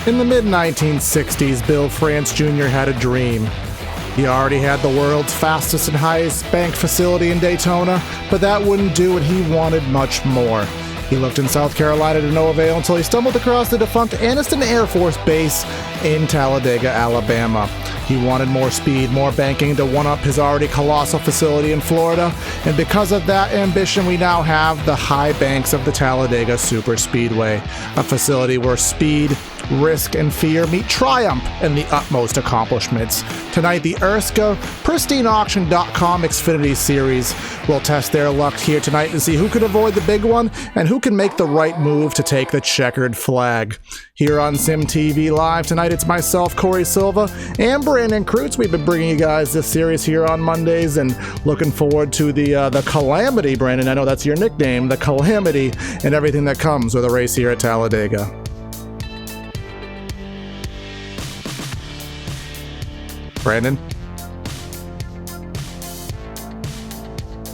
In the mid-1960s, Bill France Jr. had a dream. He already had the world's fastest and highest bank facility in Daytona, but that wouldn't do and he wanted much more. He looked in South Carolina to no avail until he stumbled across the defunct Anniston Air Force Base in Talladega, Alabama. He wanted more speed, more banking to one-up his already colossal facility in Florida, and because of that ambition, we now have the high banks of the Talladega Superspeedway, a facility where speed, risk, and fear meet triumph in the utmost accomplishments. Tonight, the ERSCA PristineAuction.com Xfinity Series will test their luck here tonight to see who can avoid the big one and who can make the right move to take the checkered flag. Here on SimTV Live tonight, it's myself, Corey Silva, and Brandon Kreutz. We've been bringing you guys this series here on Mondays and looking forward to the calamity, Brandon. I know that's your nickname, the calamity, and everything that comes with a race here at Talladega. Brandon?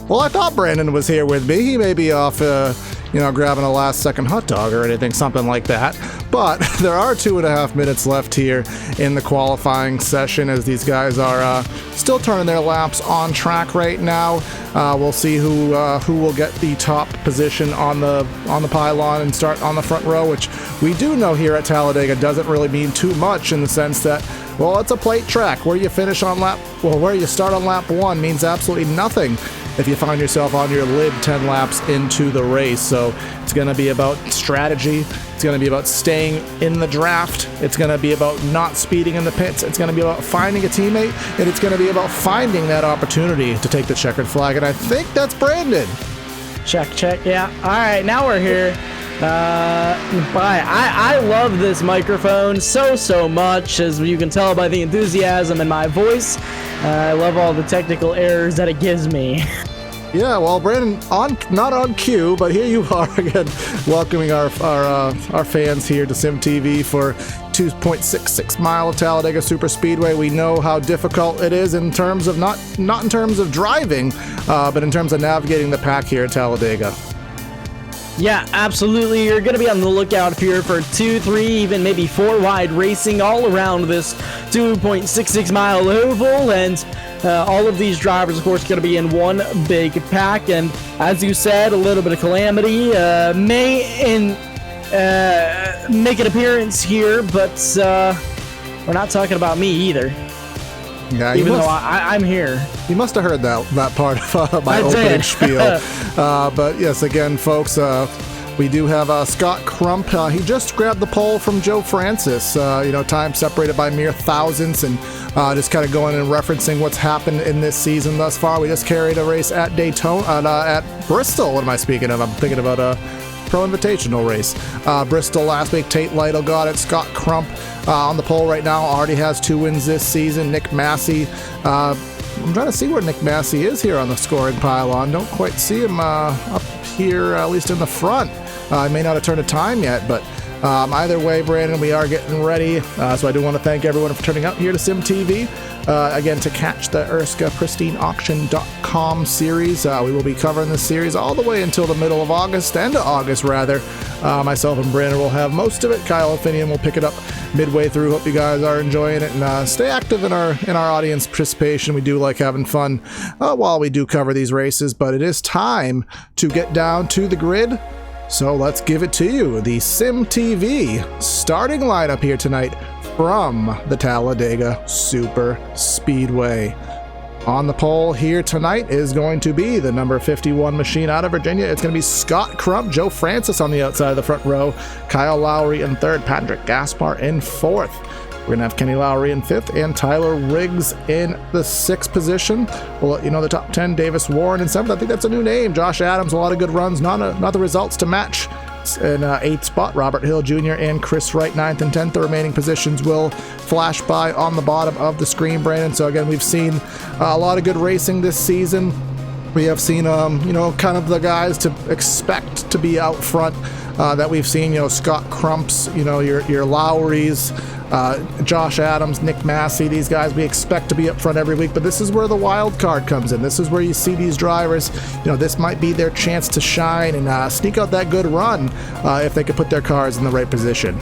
Well, I thought Brandon was here with me. He may be off, grabbing a last-second hot dog or anything, something like that. But there are 2.5 minutes left here in the qualifying session as these guys are still turning their laps on track right now. We'll see who will get the top position on the pylon and start on the front row, which we do know here at Talladega doesn't really mean too much in the sense that, well, it's a plate track. Where you start on lap 1 means absolutely nothing if you find yourself on your lid 10 laps into the race. So it's going to be about strategy. It's going to be about staying in the draft. It's going to be about not speeding in the pits. It's going to be about finding a teammate, and it's going to be about finding that opportunity to take the checkered flag. And I think that's Brandon. Check. Yeah. All right, now we're here. I love this microphone so much, as you can tell by the enthusiasm in my voice. I love all the technical errors that it gives me. Yeah, well, Brandon, not on cue, but here you are again, welcoming our fans here to SimTV for 2.66 mile of Talladega Superspeedway. We know how difficult it is in terms of not in terms of driving, but in terms of navigating the pack here at Talladega. Yeah, absolutely. You're going to be on the lookout here for 2, 3, even maybe 4 wide racing all around this 2.66 mile oval, and all of these drivers, of course, going to be in one big pack. And as you said, a little bit of calamity may make an appearance here, but we're not talking about me either. Yeah, even though I'm here. You must have heard that part of my opening spiel. But yes, again, folks, we do have Scott Crump. He just grabbed the pole from Joe Francis. Time separated by mere thousandths, and just kind of going and referencing what's happened in this season thus far. We just carried a race at Daytona, at Bristol. What am I speaking of? I'm thinking about Pro Invitational race. Bristol last week, Tate, Lytle got it. Scott Crump on the pole right now, already has 2 wins this season. Massi, I'm trying to see where Massi is here on the scoring pylon. Don't quite see him up here, at least in the front. I may not have turned a time yet, but either way, Brandon, we are getting ready. So I do want to thank everyone for turning out here to SimTV. Again, to catch the ERSCA PristineAuction.com series. We will be covering this series all the way until the middle of August, end of August rather. Myself and Brandon will have most of it. Kyle and Finian will pick it up midway through. Hope you guys are enjoying it, and stay active in our audience participation. We do like having fun while we do cover these races, but it is time to get down to the grid. So let's give it to you. The SimTV starting lineup here tonight from the Talladega Superspeedway. On the pole here tonight is going to be the number 51 machine out of Virginia. It's going to be Scott Crump, Joe Francis on the outside of the front row, Kyle Lowry in third, Patrick Gaspar in fourth. We're going to have Kenny Lowry in fifth and Tyler Riggs in the sixth position. We'll let you know the top 10. Davis Warren in seventh. I think that's a new name. Josh Adams, a lot of good runs, not the results to match. In eighth spot, Robert Hill Jr. and Chris Wright, 9th and 10th. The remaining positions will flash by on the bottom of the screen, Brandon. So again, we've seen a lot of good racing this season. We have seen, kind of the guys to expect to be out front that we've seen. Scott Crumps, your Lowrys, Josh Adams, Nick Massi, these guys we expect to be up front every week, but this is where the wild card comes in. This is where you see these drivers, this might be their chance to shine and sneak out that good run if they could put their cars in the right position.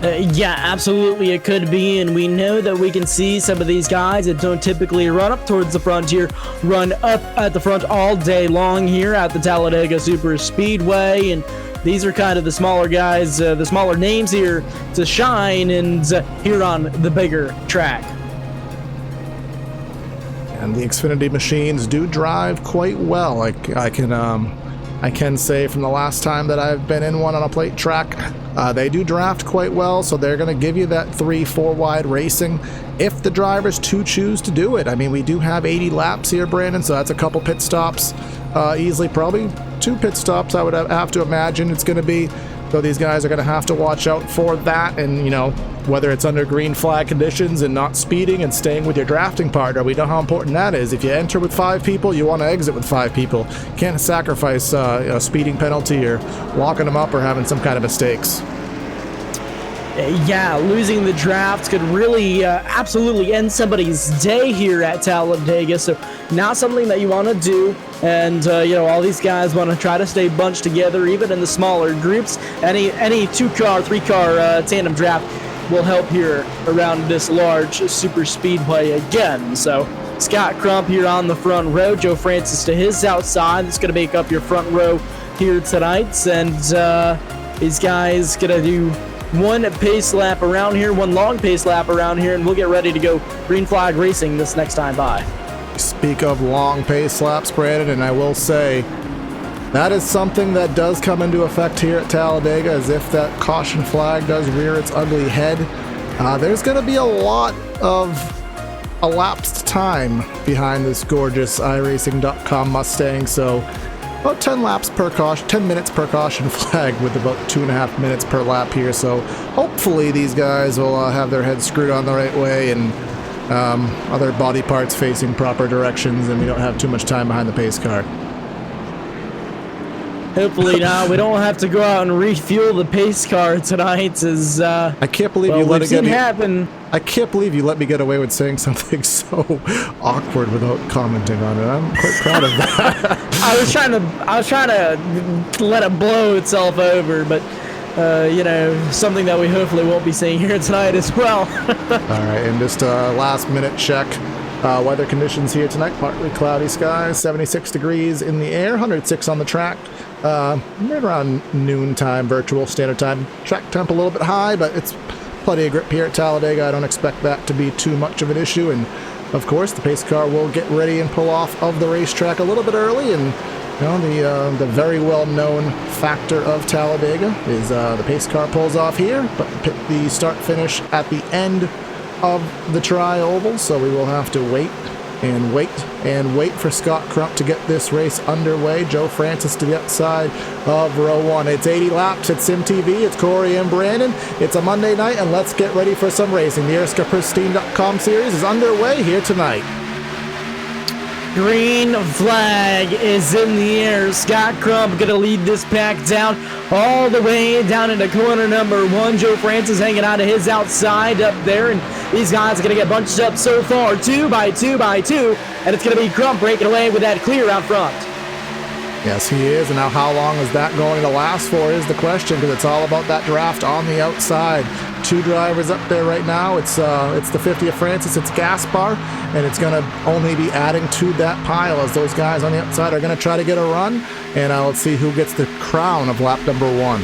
Yeah, absolutely it could be, and we know that we can see some of these guys that don't typically run up towards the frontier run up at the front all day long here at the Talladega Superspeedway, and these are kind of the smaller guys, the smaller names here to shine and here on the bigger track. And the Xfinity machines do drive quite well. I can say from the last time that I've been in one on a plate track, they do draft quite well, so they're going to give you that 3-4 wide racing if the drivers choose to do it. I mean, we do have 80 laps here, Brandon, so that's a couple pit stops easily, probably 2 pit stops I would have to imagine it's going to be. So these guys are going to have to watch out for that, and whether it's under green flag conditions and not speeding and staying with your drafting partner, we know how important that is. If you enter with 5 people, you want to exit with 5 people. Can't sacrifice a speeding penalty or locking them up or having some kind of mistakes. Yeah, losing the draft could really absolutely end somebody's day here at Talladega, so not something that you want to do. And all these guys want to try to stay bunched together, even in the smaller groups. Any 2-car, 3-car tandem draft will help here around this large super speedway again. So Scott Crump here on the front row, Joe Francis to his outside. That's going to make up your front row here tonight, and these guys going to do one pace lap around here, one long pace lap around here, and we'll get ready to go green flag racing this next time by. Speak of long pace laps, Brandon, and I will say that is something that does come into effect here at Talladega, as if that caution flag does rear its ugly head. There's going to be a lot of elapsed time behind this gorgeous iRacing.com Mustang, so about 10 minutes per caution flag, with about 2.5 minutes per lap here. So hopefully these guys will have their heads screwed on the right way and other body parts facing proper directions, and we don't have too much time behind the pace car. Hopefully not. We don't have to go out and refuel the pace car tonight. I can't believe you let it happen. I can't believe you let me get away with saying something so awkward without commenting on it. I'm quite proud of that. I was trying to let it blow itself over, but something that we hopefully won't be seeing here tonight as well. All right, and just a last minute check. Weather conditions here tonight: partly cloudy skies, 76 degrees in the air, 106 on the track. Right around noon time, virtual standard time. Track temp a little bit high, but it's plenty of grip here at Talladega. I don't expect that to be too much of an issue. And of course, the pace car will get ready and pull off of the racetrack a little bit early. And the very well-known factor of Talladega is the pace car pulls off here, but the start finish at the end of the tri-oval. So we will have to wait for Scott Crump to get this race underway. Joe Francis to the outside of row 1. It's 80 laps at SimTV. It's Corey and Brandon. It's a Monday night, and let's get ready for some racing. The ERSCA Pristine.com series is underway here tonight. Green flag is in the air. Scott Crump going to lead this pack down all the way down into corner number 1. Joe Francis hanging out of his outside up there, and these guys are going to get bunched up so far, 2 by 2 by 2, and it's going to be Crump breaking away with that clear out front. Yes, he is, and now how long is that going to last for is the question, because it's all about that draft on the outside. 2 drivers up there right now. It's the 50 of Francis, it's Gaspar, and it's going to only be adding to that pile as those guys on the outside are going to try to get a run, and let's see who gets the crown of lap number 1.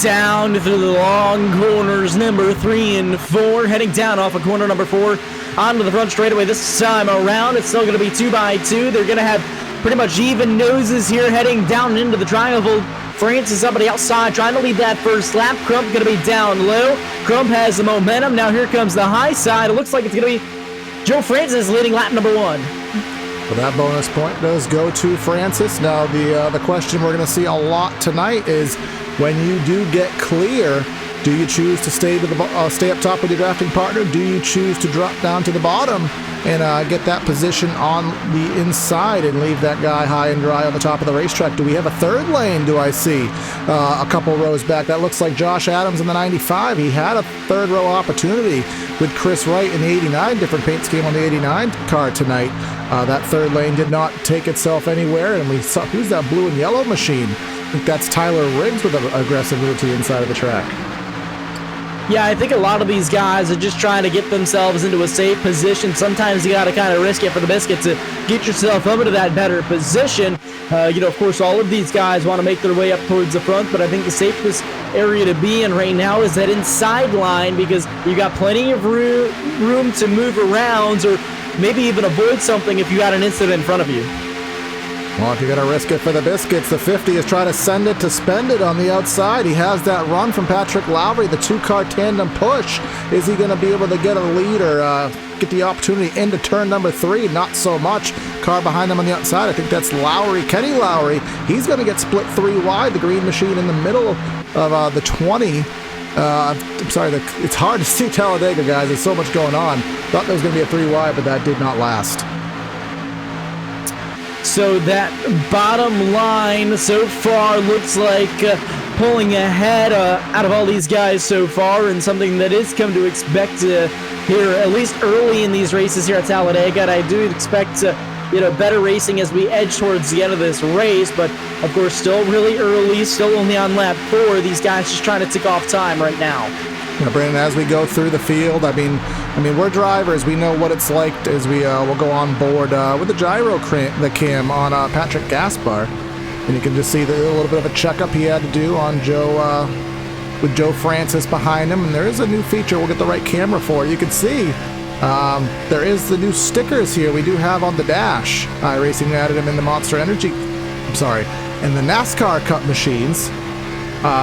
Down through the long corners, number 3 and 4, heading down off of corner number 4 onto the front straightaway this time around. It's still going to be 2 by 2. They're going to have pretty much even noses here heading down into the tri-oval. Francis up on the outside trying to lead that first lap. Crump going to be down low. Crump has the momentum. Now here comes the high side. It looks like it's going to be Joe Francis leading lap number 1. Well, that bonus point does go to Francis. Now the question we're going to see a lot tonight is, when you do get clear, do you choose to stay up top with your drafting partner? Do you choose to drop down to the bottom and get that position on the inside and leave that guy high and dry on the top of the racetrack? Do we have a third lane, do I see, a couple rows back? That looks like Josh Adams in the 95. He had a third row opportunity with Chris Wright in the 89, different paint scheme on the 89 car tonight. That third lane did not take itself anywhere, and we saw, who's that blue and yellow machine? I think that's Tyler Riggs with an aggressive move to the inside of the track. Yeah, I think a lot of these guys are just trying to get themselves into a safe position. Sometimes you got to kind of risk it for the biscuit to get yourself up into that better position. Of course, all of these guys want to make their way up towards the front, but I think the safest area to be in right now is that inside line, because you got plenty of room to move around or maybe even avoid something if you got an incident in front of you. Well, if you're going to risk it for the biscuits, the 50 is trying to send it to spend it on the outside. He has that run from Patrick Lowry, the two-car tandem push. Is he going to be able to get a lead or get the opportunity into turn number 3? Not so much. Car behind them on the outside, I think that's Lowry, Kenny Lowry. He's going to get split 3 wide. The green machine in the middle of the 20. I'm sorry, it's hard to see Talladega, guys. There's so much going on. Thought there was going to be a 3 wide, but that did not last. So that bottom line so far looks like pulling ahead out of all these guys so far, and something that is come to expect here, at least early in these races here at Talladega. And I do expect better racing as we edge towards the end of this race, but of course still really early, still only on lap 4. These guys just trying to tick off time right now. Brandon, as we go through the field, I mean, we're drivers. We know what it's like as we will go on board with the gyro cam on Patrick Gaspar. And you can just see the little bit of a checkup he had to do on Joe, with Joe Francis behind him. And there is a new feature we'll get the right camera for. You can see there is the new stickers here we do have on the dash. iRacing added them in the Monster Energy, in the NASCAR Cup machines.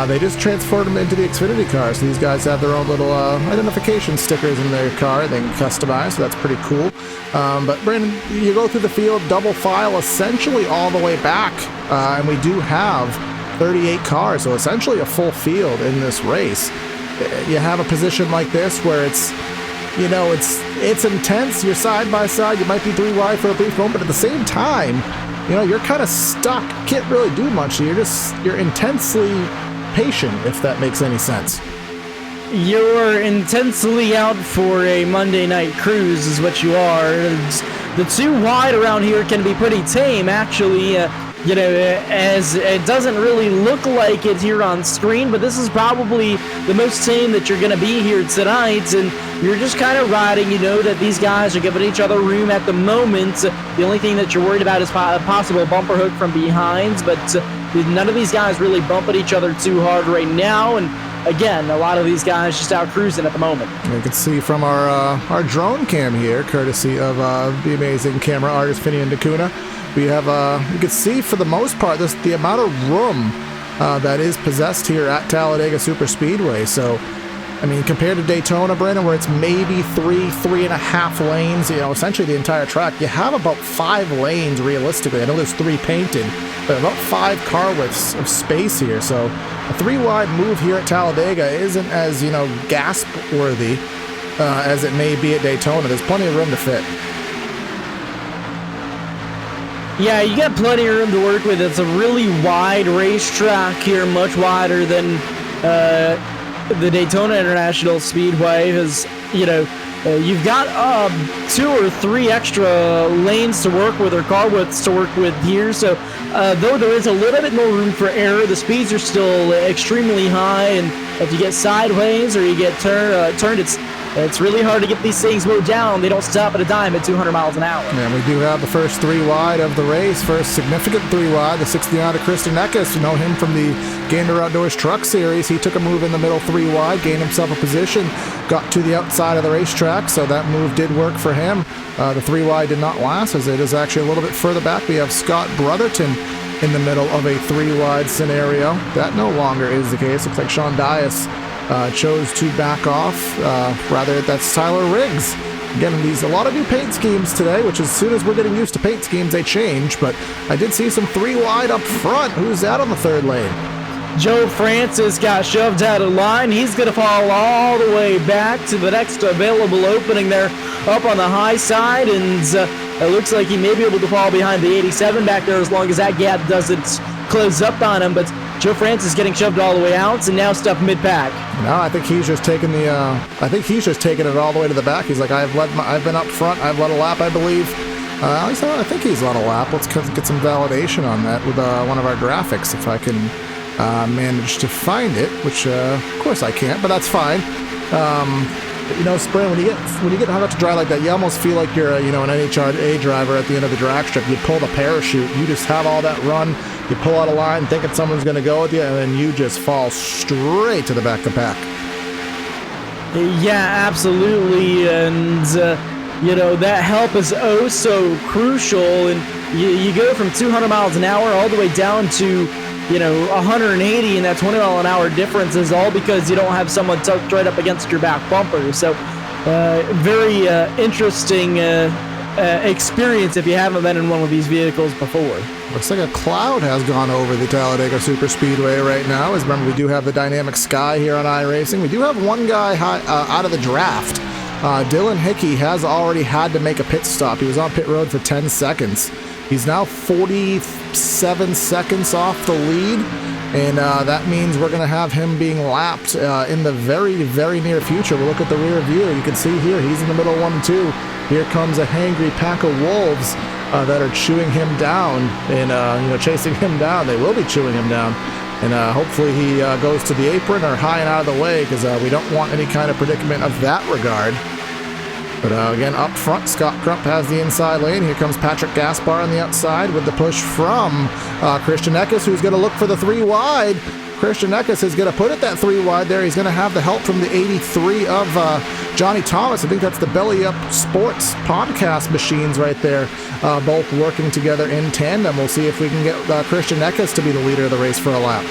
They just transferred them into the Xfinity cars. So these guys have their own little identification stickers in their car they can customize, so that's pretty cool. But Brandon, you go through the field, double file essentially all the way back, and we do have 38 cars, so essentially a full field in this race. You have a position like this where it's intense. You're side by side. You might be 3 wide for a brief moment, but at the same time, you're kind of stuck. You can't really do much. You're intensely patient, if that makes any sense. You're intensely out for a Monday night cruise is what you are. The 2 wide around here can be pretty tame, actually. As it doesn't really look like it here on screen, but this is probably the most tame that you're going to be here tonight, and you're just kind of riding. You know that these guys are giving each other room at the moment. The only thing that you're worried about is a possible bumper hook from behind, but none of these guys really bumping each other too hard right now, and again, a lot of these guys just out cruising at the moment. You can see from our drone cam here, courtesy of the amazing camera artist Finian DeCuna, we have you can see for the most part the amount of room that is possessed here at Talladega Superspeedway. So, compared to Daytona, Brandon, where it's maybe 3.5 lanes, essentially the entire track, you have about 5 lanes realistically. I know there's 3 painted, but about 5 car widths of space here. So a 3 wide move here at Talladega isn't as, gasp worthy as it may be at Daytona. There's plenty of room to fit. Yeah, you got plenty of room to work with. It's a really wide racetrack here, much wider than the Daytona International Speedway, because you've got 2 or 3 extra lanes to work with, or car widths to work with here. So though there is a little bit more room for error, the speeds are still extremely high, and if you get sideways or you get turned, it's really hard to get these things moved down. They don't stop at a dime at 200 miles an hour. And we do have the first 3 wide of the race. First significant 3 wide, the 69 of Kristen Eckes. You know him from the Gander Outdoors Truck Series. He took a move in the middle 3 wide, gained himself a position, got to the outside of the racetrack, so that move did work for him. The 3 wide did not last, as it is actually a little bit further back. We have Scott Brotherton in the middle of a 3 wide scenario. That no longer is the case. Looks like Sean Dias chose to back off. Rather, that's Tyler Riggs. Again, a lot of new paint schemes today, which as soon as we're getting used to paint schemes, they change. But I did see some 3 wide up front. Who's that on the 3rd lane? Joe Francis got shoved out of line. He's going to fall all the way back to the next available opening there up on the high side. And it looks like he may be able to fall behind the 87 back there as long as that gap doesn't close up on him. But Joe Francis getting shoved all the way out and now stuck mid-pack. No, I think he's just taking it all the way to the back. He's like, I've been up front. I've led a lap, I believe. I think he's on a lap. Let's get some validation on that with one of our graphics, if I can manage to find it, which of course I can't, but that's fine. You know, Spring, when you get hung up to dry like that, you almost feel like you're an NHRA driver at the end of the drag strip. You pull the parachute, you just have all that run, you pull out a line thinking someone's going to go with you, and then you just fall straight to the back of the pack. Yeah, absolutely, and you know, that help is oh so crucial, and you go from 200 miles an hour all the way down to, you know, 180, and that 20 mile an hour difference is all because you don't have someone tucked right up against your back bumper. So very interesting experience if you haven't been in one of these vehicles before. Looks like a cloud has gone over the Talladega Superspeedway right now. As remember, we do have the dynamic sky here on iRacing. We do have one guy out of the draft. Dylan Hickey has already had to make a pit stop. He was on pit road for 10 seconds. He's now 47 seconds off the lead, and that means we're going to have him being lapped in the very, very near future. We'll look at the rear view. You can see here, he's in the middle of 1 and 2. Here comes a hangry pack of wolves that are chewing him down and chasing him down. They will be chewing him down. And hopefully he goes to the apron or high and out of the way, because we don't want any kind of predicament of that regard. But again, up front, Scott Crump has the inside lane. Here comes Patrick Gaspar on the outside with the push from Christian Eckes, who's going to look for the 3 wide. Christian Eckes is going to put it that 3 wide there. He's going to have the help from the 83 of Johnny Thomas. I think that's the Belly Up Sports podcast machines right there, both working together in tandem. We'll see if we can get Christian Eckes to be the leader of the race for a lap.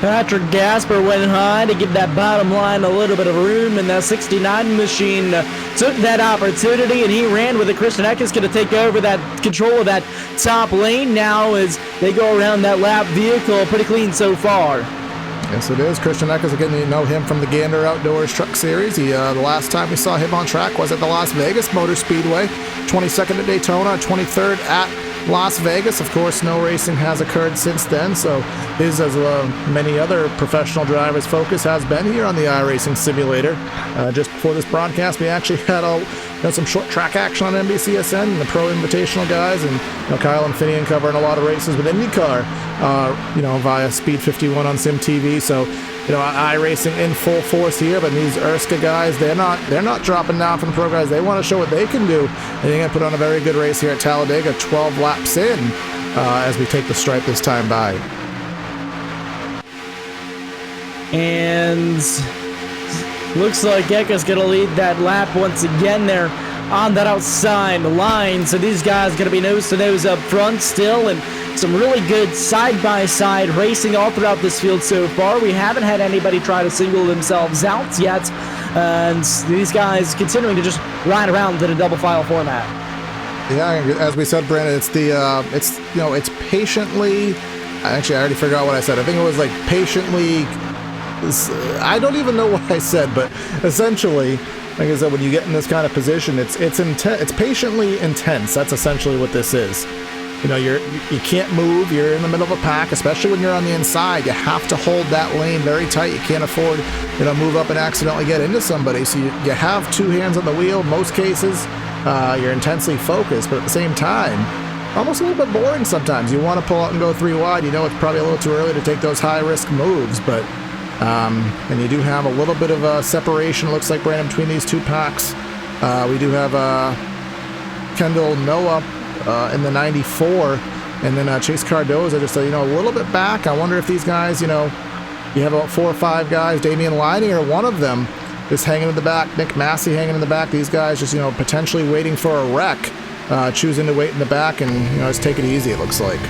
Patrick Gasper went high to give that bottom line a little bit of room, and that 69 machine took that opportunity, and he ran with it. Christian Eckes going to take over that control of that top lane now as they go around that lap vehicle. Pretty clean so far. Yes, it is. Christian Eckes, again, you know him from the Gander Outdoors Truck Series. The last time we saw him on track was at the Las Vegas Motor Speedway, 22nd at Daytona, 23rd at Las Vegas. Of course, no racing has occurred since then, so his, as many other professional drivers' focus has been here on the iRacing simulator. Just before this broadcast, we actually had some short track action on NBCSN and the Pro Invitational guys, and Kyle and Finian covering a lot of races with IndyCar, via Speed 51 on Sim TV. So, iRacing in full force here, but these ERSCA guys, they're not dropping down from the pro guys. They want to show what they can do, and they're going to put on a very good race here at Talladega, 12 laps in, as we take the stripe this time by. And looks like Eckes going to lead that lap once again there on that outside line. So these guys going to be nose to nose up front still, and some really good side-by-side racing all throughout this field so far. We haven't had anybody try to single themselves out yet, and these guys continuing to just ride around in a double file format. Yeah, as we said, Brandon, it's patiently. Actually, I already forgot what I said. I think it was like patiently. I don't even know what I said, but essentially, like I said, when you get in this kind of position, it's patiently intense. That's essentially what this is. You can't move. You're in the middle of a pack, especially when you're on the inside. You have to hold that lane very tight. You can't afford, move up and accidentally get into somebody. So you have 2 hands on the wheel. In most cases, you're intensely focused, but at the same time, almost a little bit boring sometimes. You want to pull out and go 3 wide. It's probably a little too early to take those high-risk moves, but and you do have a little bit of a separation, looks like, Brandon, between these 2 packs. We do have Kendall Noah in the 94, and then Chase Cardoza just a little bit back. I wonder if these guys, you have about 4 or 5 guys, Damien or one of them just hanging in the back, Nick Massi hanging in the back. These guys just potentially waiting for a wreck, choosing to wait in the back and just take it easy, it looks like.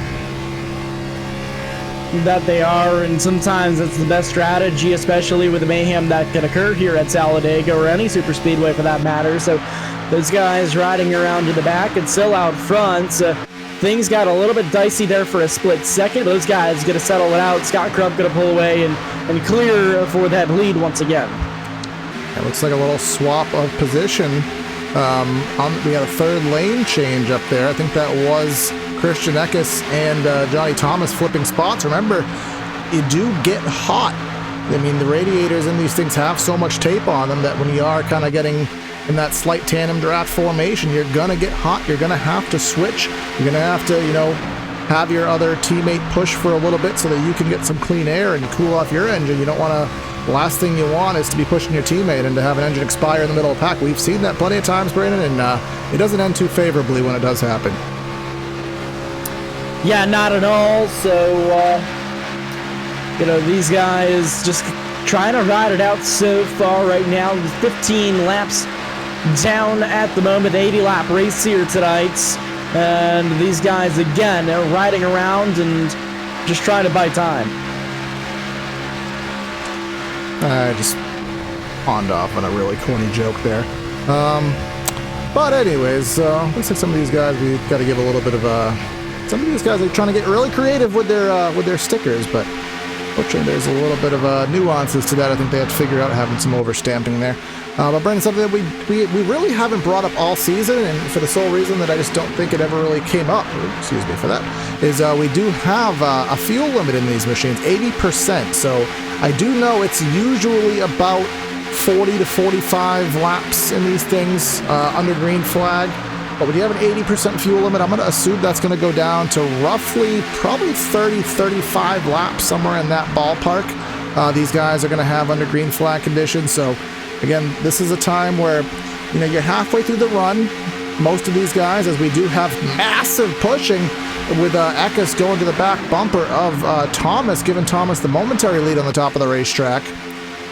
That they are, and sometimes it's the best strategy, especially with the mayhem that can occur here at Talladega or any super speedway for that matter. So those guys riding around to the back and still out front. Things got a little bit dicey there for a split second. Those guys going to settle it out. Scott Crump going to pull away and clear for that lead once again. It looks like a little swap of position. We had a 3rd lane change up there. I think that was Christian Eckes and Johnny Thomas flipping spots. Remember, you do get hot. I mean, the radiators in these things have so much tape on them that when you are kind of getting in that slight tandem draft formation, you're going to get hot. You're going to have to switch. You're going to have to, have your other teammate push for a little bit so that you can get some clean air and cool off your engine. You don't want to, the last thing you want is to be pushing your teammate and to have an engine expire in the middle of the pack. We've seen that plenty of times, Brandon, and it doesn't end too favorably when it does happen. Yeah, not at all. So, these guys just trying to ride it out so far right now. 15 laps down at the moment, 80-lap race here tonight. And these guys, again, are riding around and just trying to buy time. I just pawned off on a really corny joke there. But anyways, looks like some of these guys, we've got to give a little bit of some of these guys are trying to get really creative with their stickers, but fortunately there's a little bit of nuances to that. I think they have to figure out having some overstamping there. But Brendan, something that we really haven't brought up all season, and for the sole reason that I just don't think it ever really came up, excuse me for that, is we do have a fuel limit in these machines, 80%. So I do know it's usually about 40 to 45 laps in these things under green flag. But when you have an 80% fuel limit, I'm going to assume that's going to go down to roughly probably 30, 35 laps, somewhere in that ballpark. These guys are going to have under green flag conditions. So again, this is a time where, you're halfway through the run. Most of these guys, as we do have massive pushing with Eckes going to the back bumper of Thomas, giving Thomas the momentary lead on the top of the racetrack.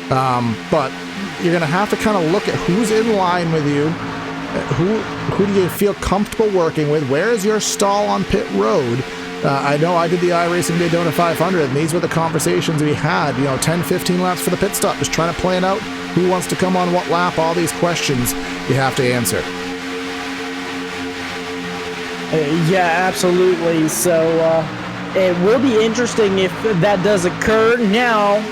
But you're going to have to kind of look at who's in line with you. Who do you feel comfortable working with? Where is your stall on pit road? I know I did the iRacing Daytona 500, and these were the conversations we had. 10, 15 laps for the pit stop, just trying to plan out who wants to come on what lap, all these questions you have to answer. Yeah, absolutely. So it will be interesting if that does occur. Now,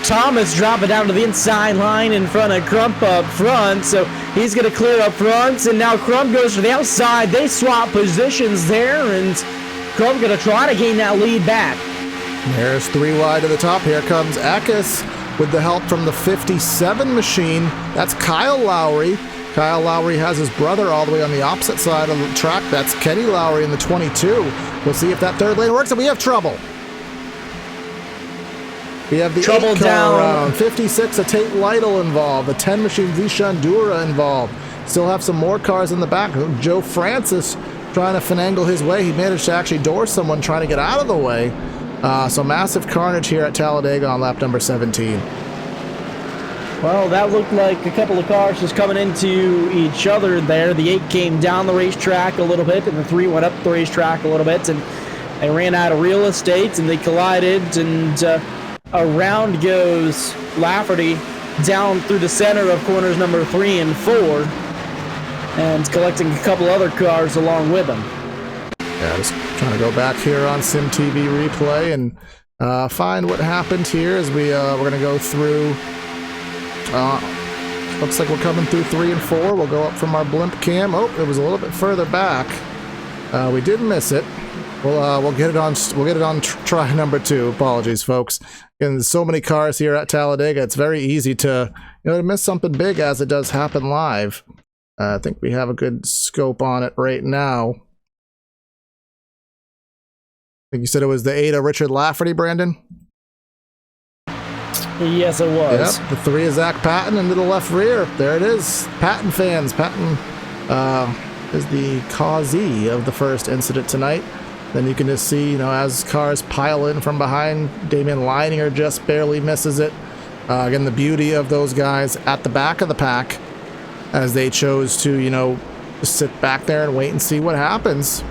Thomas dropping down to the inside line in front of Crump up front, so he's going to clear up front, and now Crump goes to the outside. They swap positions there, and Crump going to try to gain that lead back. There's 3 wide to the top. Here comes Eckes with the help from the 57 machine. That's Kyle Lowry. Kyle Lowry has his brother all the way on the opposite side of the track. That's Kenny Lowry in the 22. We'll see if that third lane works, and we have trouble. We have the trouble 8 car down. Around. 56, a Tate Lytle involved. The 10 machine, Zishan Dura involved. Still have some more cars in the back. Joe Francis trying to finagle his way. He managed to actually door someone trying to get out of the way. So massive carnage here at Talladega on lap number 17. Well, that looked like a couple of cars just coming into each other there. The 8 came down the racetrack a little bit, and the 3 went up the racetrack a little bit, and they ran out of real estate, and they collided, and around goes Lafferty down through the center of corners number 3 and 4, and collecting a couple other cars along with him. Yeah, just trying to go back here on SimTV replay and find what happened here as we're going to go through. Looks like we're coming through 3 and 4. We'll go up from our blimp cam. Oh, it was a little bit further back. We did miss it. We'll get it on. We'll get it on try number 2. Apologies, folks. And there's so many cars here at Talladega. It's very easy to to miss something big as it does happen live. I think we have a good scope on it right now. I think you said it was the 8 of Richard Lafferty, Brandon? Yes, it was. Yep, the 3 is Zach Patton into the left rear. There it is. Patton fans. Patton is the causee of the first incident tonight. Then you can just see, as cars pile in from behind, Damien Leininger just barely misses it. Again, the beauty of those guys at the back of the pack as they chose to, just sit back there and wait and see what happens.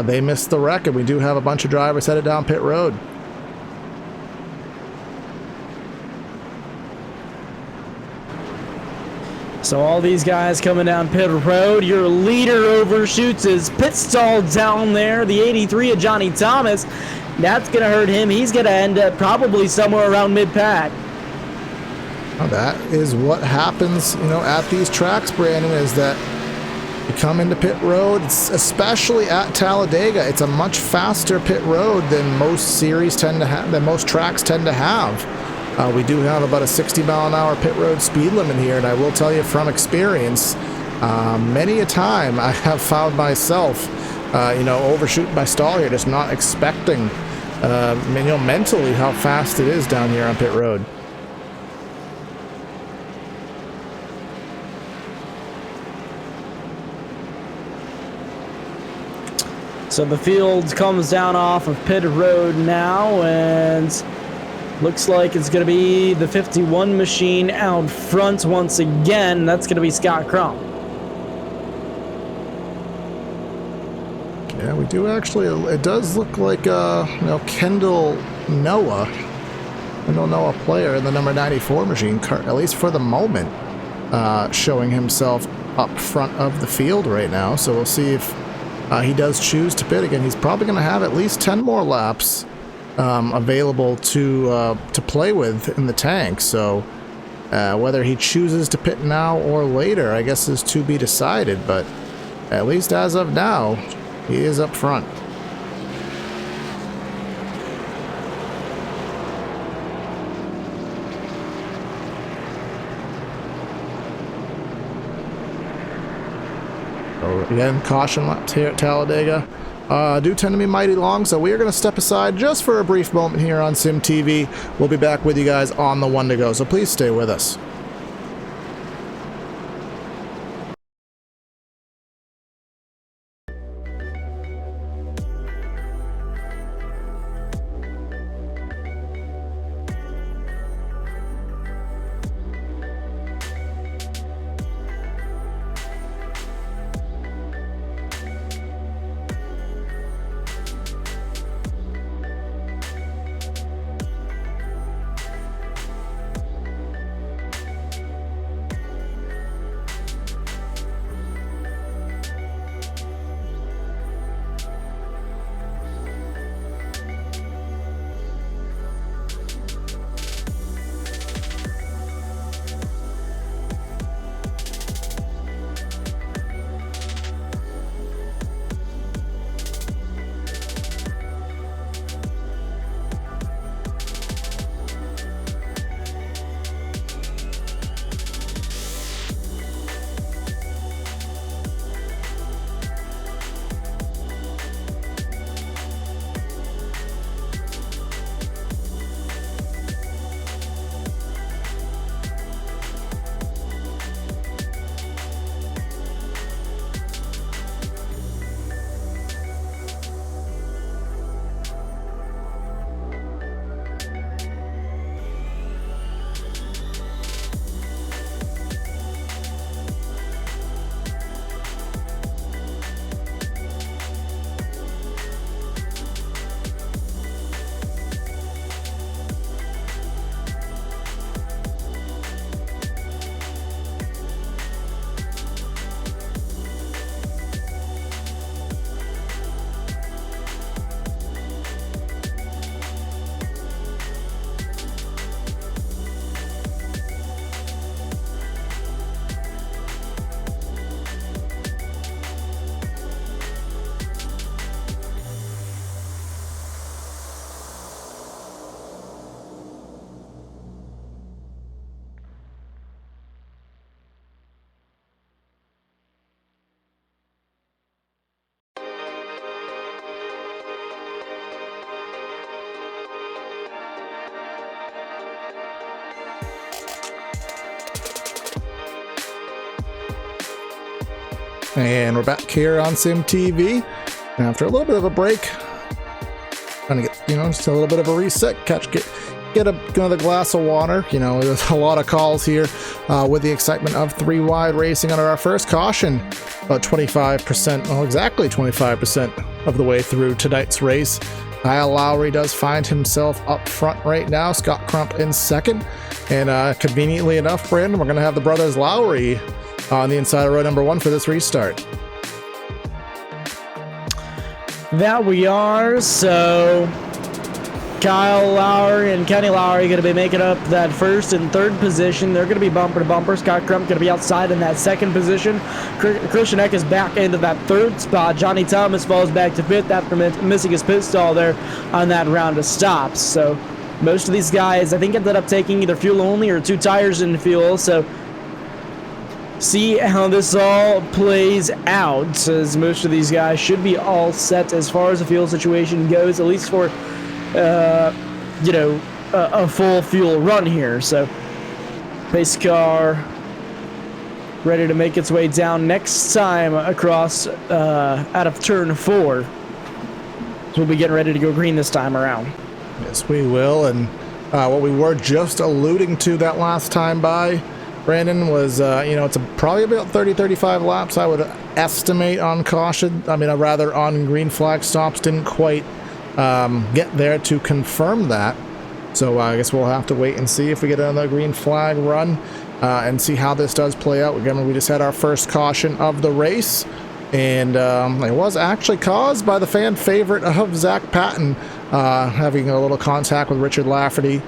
They missed the wreck, and we do have a bunch of drivers headed down pit road. So all these guys coming down pit road. Your leader overshoots his pit stall down there. The 83 of Johnny Thomas. That's going to hurt him. He's going to end up probably somewhere around mid-pack. Now that is what happens, at these tracks, Brandon, is that you come into pit road, especially at Talladega. It's a much faster pit road than most series tend to have, than most tracks tend to have. We do have about a 60-mile-an-hour pit road speed limit here, and I will tell you from experience, many a time I have found myself, overshooting my stall here, just not expecting, mentally how fast it is down here on pit road. So the field comes down off of pit road now, and looks like it's going to be the 51 machine out front once again. That's going to be Scott Crump. Yeah, we do actually. It does look like Kendall Noah player in the number 94 machine, at least for the moment, showing himself up front of the field right now. So we'll see if he does choose to pit again. He's probably going to have at least 10 more laps available to play with in the tank. So whether he chooses to pit now or later, I guess, is to be decided. But at least as of now, he is up front. So again, caution laps here at Talladega do tend to be mighty long, so we are going to step aside just for a brief moment here on Sim TV. We'll be back with you guys on the one to go, so please stay with us. And we're back here on Sim TV. After a little bit of a break, trying to get, just a little bit of a reset, get another glass of water. There's a lot of calls here with the excitement of three wide racing under our first caution. About 25%, well, exactly 25% of the way through tonight's race. Kyle Lowry does find himself up front right now. Scott Crump in second. And conveniently enough, Brandon, we're going to have the brothers Lowry on the inside of row number one for this restart. That we are. So Kyle Lowry and Kenny Lowry are going to be making up that first and third position. They're going to be bumper to bumper. Scott Crump going to be outside in that second position. Christian Eck is back into that third spot. Johnny Thomas falls back to fifth after missing his pit stall there on that round of stops. So most of these guys, I think, ended up taking either fuel only or 2 tires in fuel. So see how this all plays out, as most of these guys should be all set as far as the fuel situation goes, at least for, you know, a full fuel run here. So pace car ready to make its way down next time across out of turn 4. So we'll be getting ready to go green this time around. Yes, we will. And what we were just alluding to that last time by, Brandon, was, you know, it's probably about 30-35 laps, I would estimate, on caution. I mean, rather on green flag stops. Didn't quite get there to confirm that. So I guess we'll have to wait and see if we get another green flag run and see how this does play out. Again, we just had our first caution of the race, and it was actually caused by the fan favorite of Zach Patton having a little contact with Richard Lafferty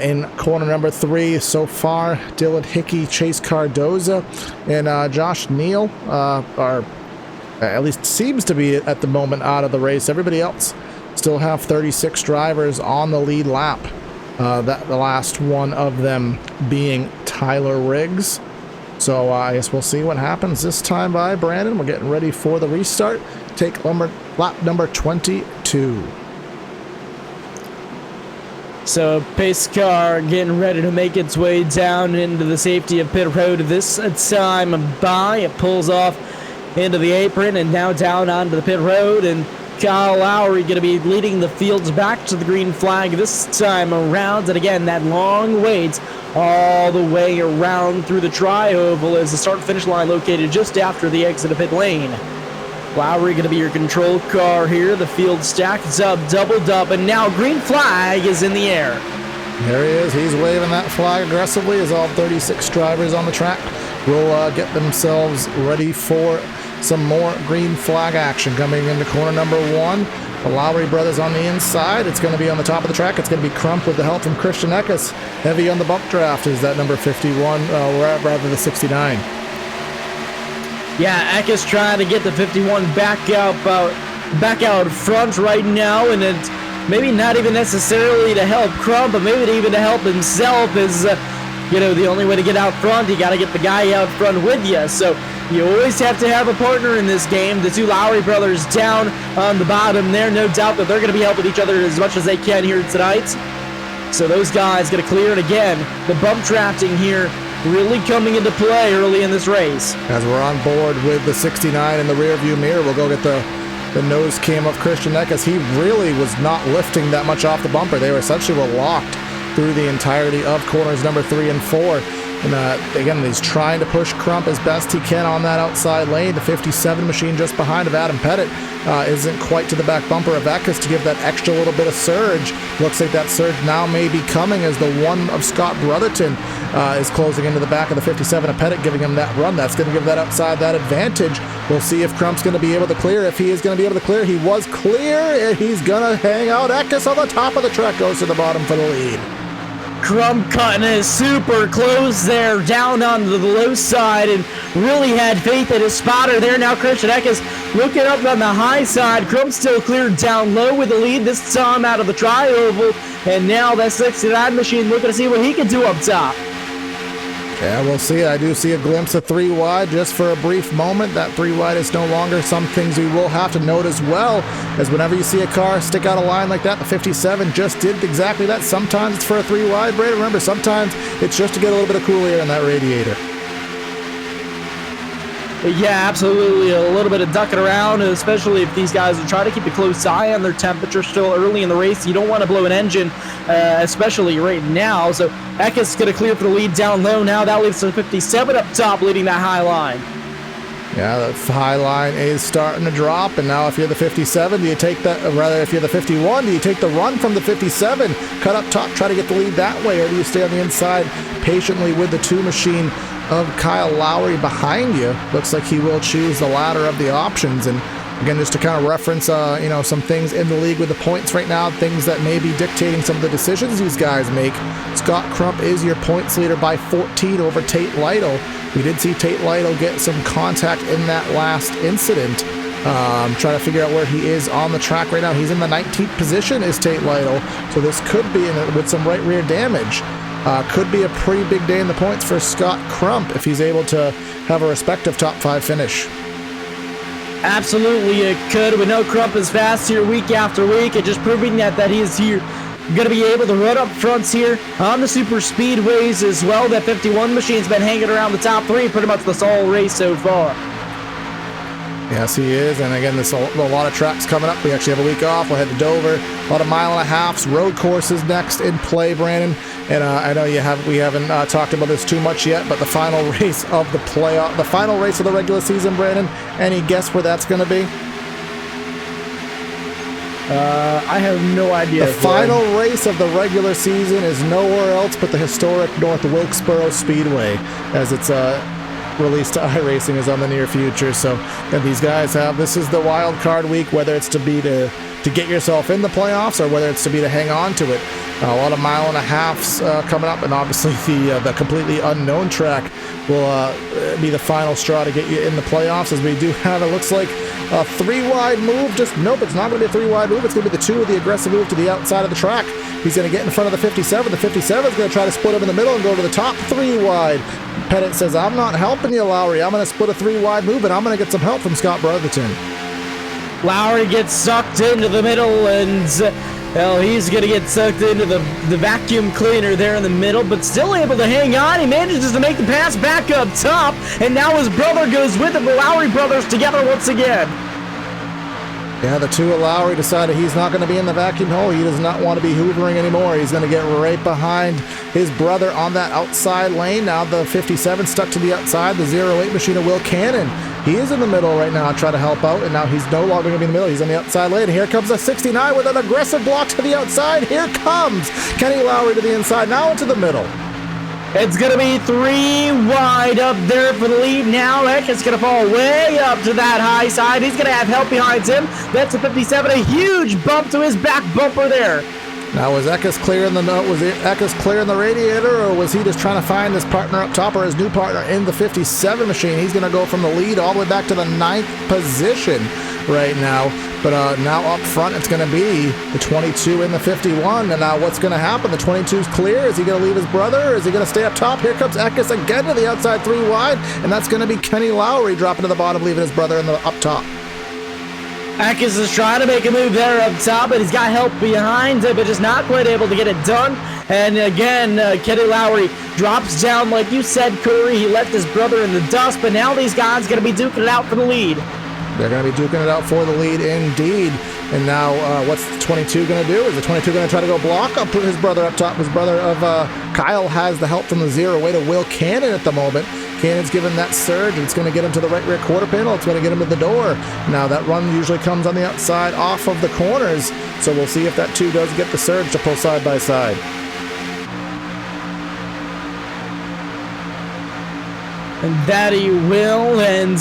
in corner number 3. So far, Dylan Hickey, Chase Cardoza, and Josh Neal are, at least seems to be at the moment, out of the race. Everybody else still have 36 drivers on the lead lap. The last one of them being Tyler Riggs. So I guess we'll see what happens this time by, Brandon. We're getting ready for the restart. Take lap number 22. So pace car getting ready to make its way down into the safety of pit road this time by. It pulls off into the apron and now down onto the pit road, and Kyle Lowry going to be leading the fields back to the green flag this time around. And again, that long wait all the way around through the tri-oval as the start-finish line located just after the exit of pit lane. Lowry going to be your control car here. The field stacked up, doubled up, and now green flag is in the air. There he is. He's waving that flag aggressively as all 36 drivers on the track will get themselves ready for some more green flag action. Coming into corner number 1, the Lowry brothers on the inside. It's going to be on the top of the track. It's going to be Crump with the help from Christian Eckes. Heavy on the bump draft is that number 51, rather the 69. Yeah, Eckes trying to get the 51 back out front right now, and it's maybe not even necessarily to help Crump, but maybe even to help himself. Is you know, the only way to get out front, you got to get the guy out front with you. So you always have to have a partner in this game. The 2 Lowry brothers down on the bottom there. No doubt that they're going to be helping each other as much as they can here tonight. So those guys going to clear it again. The bump drafting here really coming into play early in this race. As we're on board with the 69 in the rearview mirror, we'll go get the nose cam of Christian Eckes. He really was not lifting that much off the bumper. They were essentially locked through the entirety of corners number 3 and 4. And again, he's trying to push Crump as best he can on that outside lane. The 57 machine just behind of Adam Pettit isn't quite to the back bumper of Eckes to give that extra little bit of surge. Looks like that surge now may be coming as the 1 of Scott Brotherton is closing into the back of the 57 of Pettit, giving him that run. That's going to give that outside that advantage. We'll see if Crump's going to be able to clear. If he is going to be able to clear, he was clear, and he's going to hang out. Eckes on the top of the track goes to the bottom for the lead. Crump cutting it super close there, down on the low side, and really had faith in his spotter there. Now Christian Eckes looking up on the high side. Crump still cleared down low with the lead, this time out of the tri-oval, and now that 69 machine looking to see what he can do up top. Yeah, we'll see. I do see a glimpse of 3 wide just for a brief moment. That 3 wide is no longer. Some things we will have to note as well, as whenever you see a car stick out a line like that, the 57 just did exactly that. Sometimes it's for a 3 wide, Brandon. Remember, sometimes it's just to get a little bit of cool air in that radiator. Yeah, absolutely. A little bit of ducking around, especially if these guys are trying to keep a close eye on their temperature still early in the race. You don't want to blow an engine, especially right now. So Eckes is going to clear for the lead down low now. That leaves the 57 up top leading that high line. Yeah, that high line is starting to drop, and now if you're the 57, do you take that, or rather if you're the 51, do you take the run from the 57, cut up top, try to get the lead that way, or do you stay on the inside patiently with the 2 machine of Kyle Lowry behind you? Looks like he will choose the latter of the options. And again, just to kind of reference, you know, some things in the league with the points right now, things that may be dictating some of the decisions these guys make. Scott Crump is your points leader by 14 over Tate Lytle. We did see Tate Lytle get some contact in that last incident. Trying to figure out where he is on the track right now. He's in the 19th position, is Tate Lytle. So this could be, with some right rear damage, could be a pretty big day in the points for Scott Crump if he's able to have a respective top 5 finish. Absolutely, it could. We know Crump is fast here week after week, and just proving that he is here, going to be able to run up fronts here on the super speedways as well. That 51 machine's been hanging around the top 3 pretty much this whole race so far. Yes, he is, and again, there's a lot of tracks coming up. We actually have a week off. We'll head to Dover. A lot of mile-and-a-halfs, road courses next in play, Brandon. And I know we haven't talked about this too much yet, but the final race of the playoff, the final race of the regular season, Brandon. Any guess where that's going to be? I have no idea. The final race of the regular season is nowhere else but the historic North Wilkesboro Speedway, as it's released to iRacing is on the near future. So and these guys this is the wild card week, whether it's to be to get yourself in the playoffs or whether it's to be to hang on to it. A lot of mile-and-a-halfs coming up, and obviously the completely unknown track will be the final straw to get you in the playoffs, as we do have, it looks like, a 3-wide move. Nope, it's not going to be a 3-wide move. It's going to be the 2 with the aggressive move to the outside of the track. He's going to get in front of the 57. The 57 is going to try to split him in the middle and go to the top 3-wide. Pettit says, I'm not helping you, Lowry. I'm going to split a 3-wide move, and I'm going to get some help from Scott Brotherton. Lowry gets sucked into the middle, and well, he's going to get sucked into the vacuum cleaner there in the middle, but still able to hang on. He manages to make the pass back up top, and now his brother goes with him. The Lowry brothers together once again. Yeah, the 2 of Lowry decided he's not going to be in the vacuum hole. He does not want to be hoovering anymore. He's going to get right behind his brother on that outside lane. Now the 57 stuck to the outside. The 08 machine of Will Cannon. He is in the middle right now, trying to help out, and now he's no longer going to be in the middle. He's on the outside lane. Here comes the 69 with an aggressive block to the outside. Here comes Kenny Lowry to the inside, now into the middle. It's going to be 3 wide up there for the lead now. Eckett's going to fall way up to that high side. He's going to have help behind him. That's a 57, a huge bump to his back bumper there. Now, was Eckes clearing the radiator, or was he just trying to find his partner up top, or his new partner in the 57 machine? He's going to go from the lead all the way back to the 9th position right now. But now up front, it's going to be the 22 and the 51. And now what's going to happen? The 22's clear. Is he going to leave his brother, or is he going to stay up top? Here comes Eckes again to the outside 3 wide, and that's going to be Kenny Lowry dropping to the bottom, leaving his brother in the up top. Eckes is trying to make a move there up top, but he's got help behind him, but just not quite able to get it done. And again, Kenny Lowry drops down, like you said, Curry. He left his brother in the dust, but now these guys are going to be duking it out for the lead. They're going to be duking it out for the lead indeed. And now what's the 22 going to do? Is the 22 going to try to go block? I'll put his brother up top. His brother of Kyle has the help from the 08 to Will Cannon at the moment. Cannon's giving that surge, and it's going to get him to the right rear quarter panel. It's going to get him to the door. Now, that run usually comes on the outside off of the corners, so we'll see if that 2 does get the surge to pull side by side. And that he will, and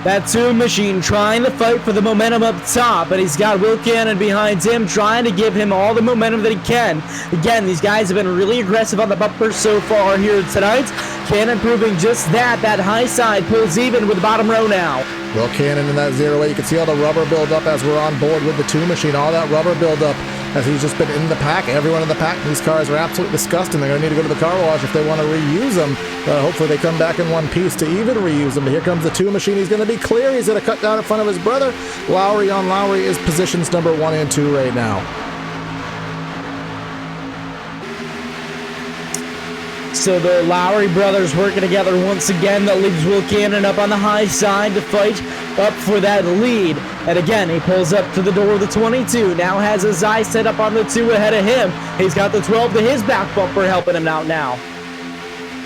that 2 machine trying to fight for the momentum up top, but he's got Will Cannon behind him trying to give him all the momentum that he can. Again, these guys have been really aggressive on the bumper so far here tonight. Cannon proving just that. That high side pulls even with the bottom row now. Will Cannon in that 08. You can see all the rubber buildup as we're on board with the 2 machine. All that rubber buildup as he's just been in the pack. Everyone in the pack, these cars are absolutely disgusting. They're going to need to go to the car wash if they want to reuse them. Hopefully they come back in one piece to even reuse them. But here comes the 2 machine. He's going to be clear. He's going to cut down in front of his brother. Lowry on Lowry is positions number 1 and 2 right now. So the Lowry brothers working together once again. That leaves Will Cannon up on the high side to fight up for that lead. And again, he pulls up to the door of the 22. Now has his eye set up on the 2 ahead of him. He's got the 12 to his back bumper helping him out now.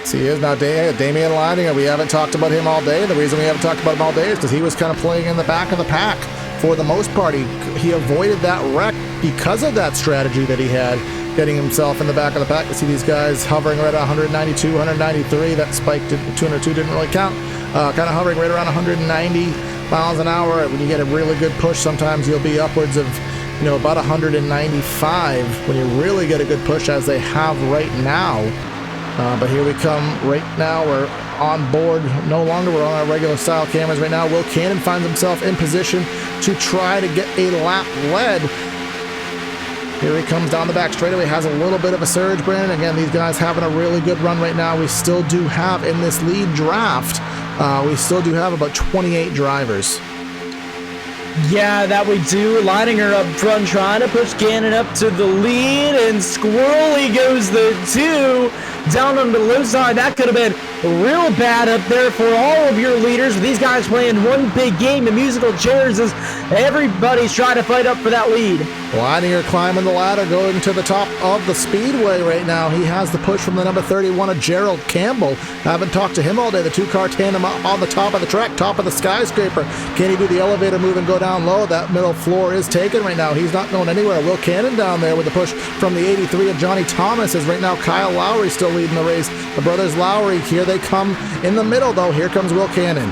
See, he is now Damien Lytle. We haven't talked about him all day. The reason we haven't talked about him all day is because he was kind of playing in the back of the pack for the most part. He avoided that wreck because of that strategy that he had, getting himself in the back of the pack. You see these guys hovering right at 192, 193. That spike, 202 didn't really count. Kind of hovering right around 190 miles an hour. When you get a really good push, sometimes you'll be upwards of, about 195 when you really get a good push, as they have right now. But here we come right now. We're on board. No longer we're on our regular style cameras right now. Will Cannon finds himself in position to try to get a lap led. Here he comes down the back straightaway, has a little bit of a surge, Brandon. Again, these guys having a really good run right now. We still do have in this lead draft, we still do have about 28 drivers. Yeah, that we do. Leininger up front trying to push Cannon up to the lead, and squirrely goes the 2 down on the low side. That could have been real bad up there for all of your leaders. These guys playing one big game of musical chairs as everybody's trying to fight up for that lead. Leininger climbing the ladder, going to the top of the speedway right now. He has the push from the number 31 of Gerald Campbell. Haven't talked to him all day. The two-car tandem up on the top of the track, top of the skyscraper. Can he do the elevator move and go down low? That middle floor is taken right now. He's not going anywhere. Will Cannon down there with the push from the 83 of Johnny Thomas, as right now Kyle Lowry still leading the race. The brothers Lowry, here they come in the middle though. Here comes Will Cannon.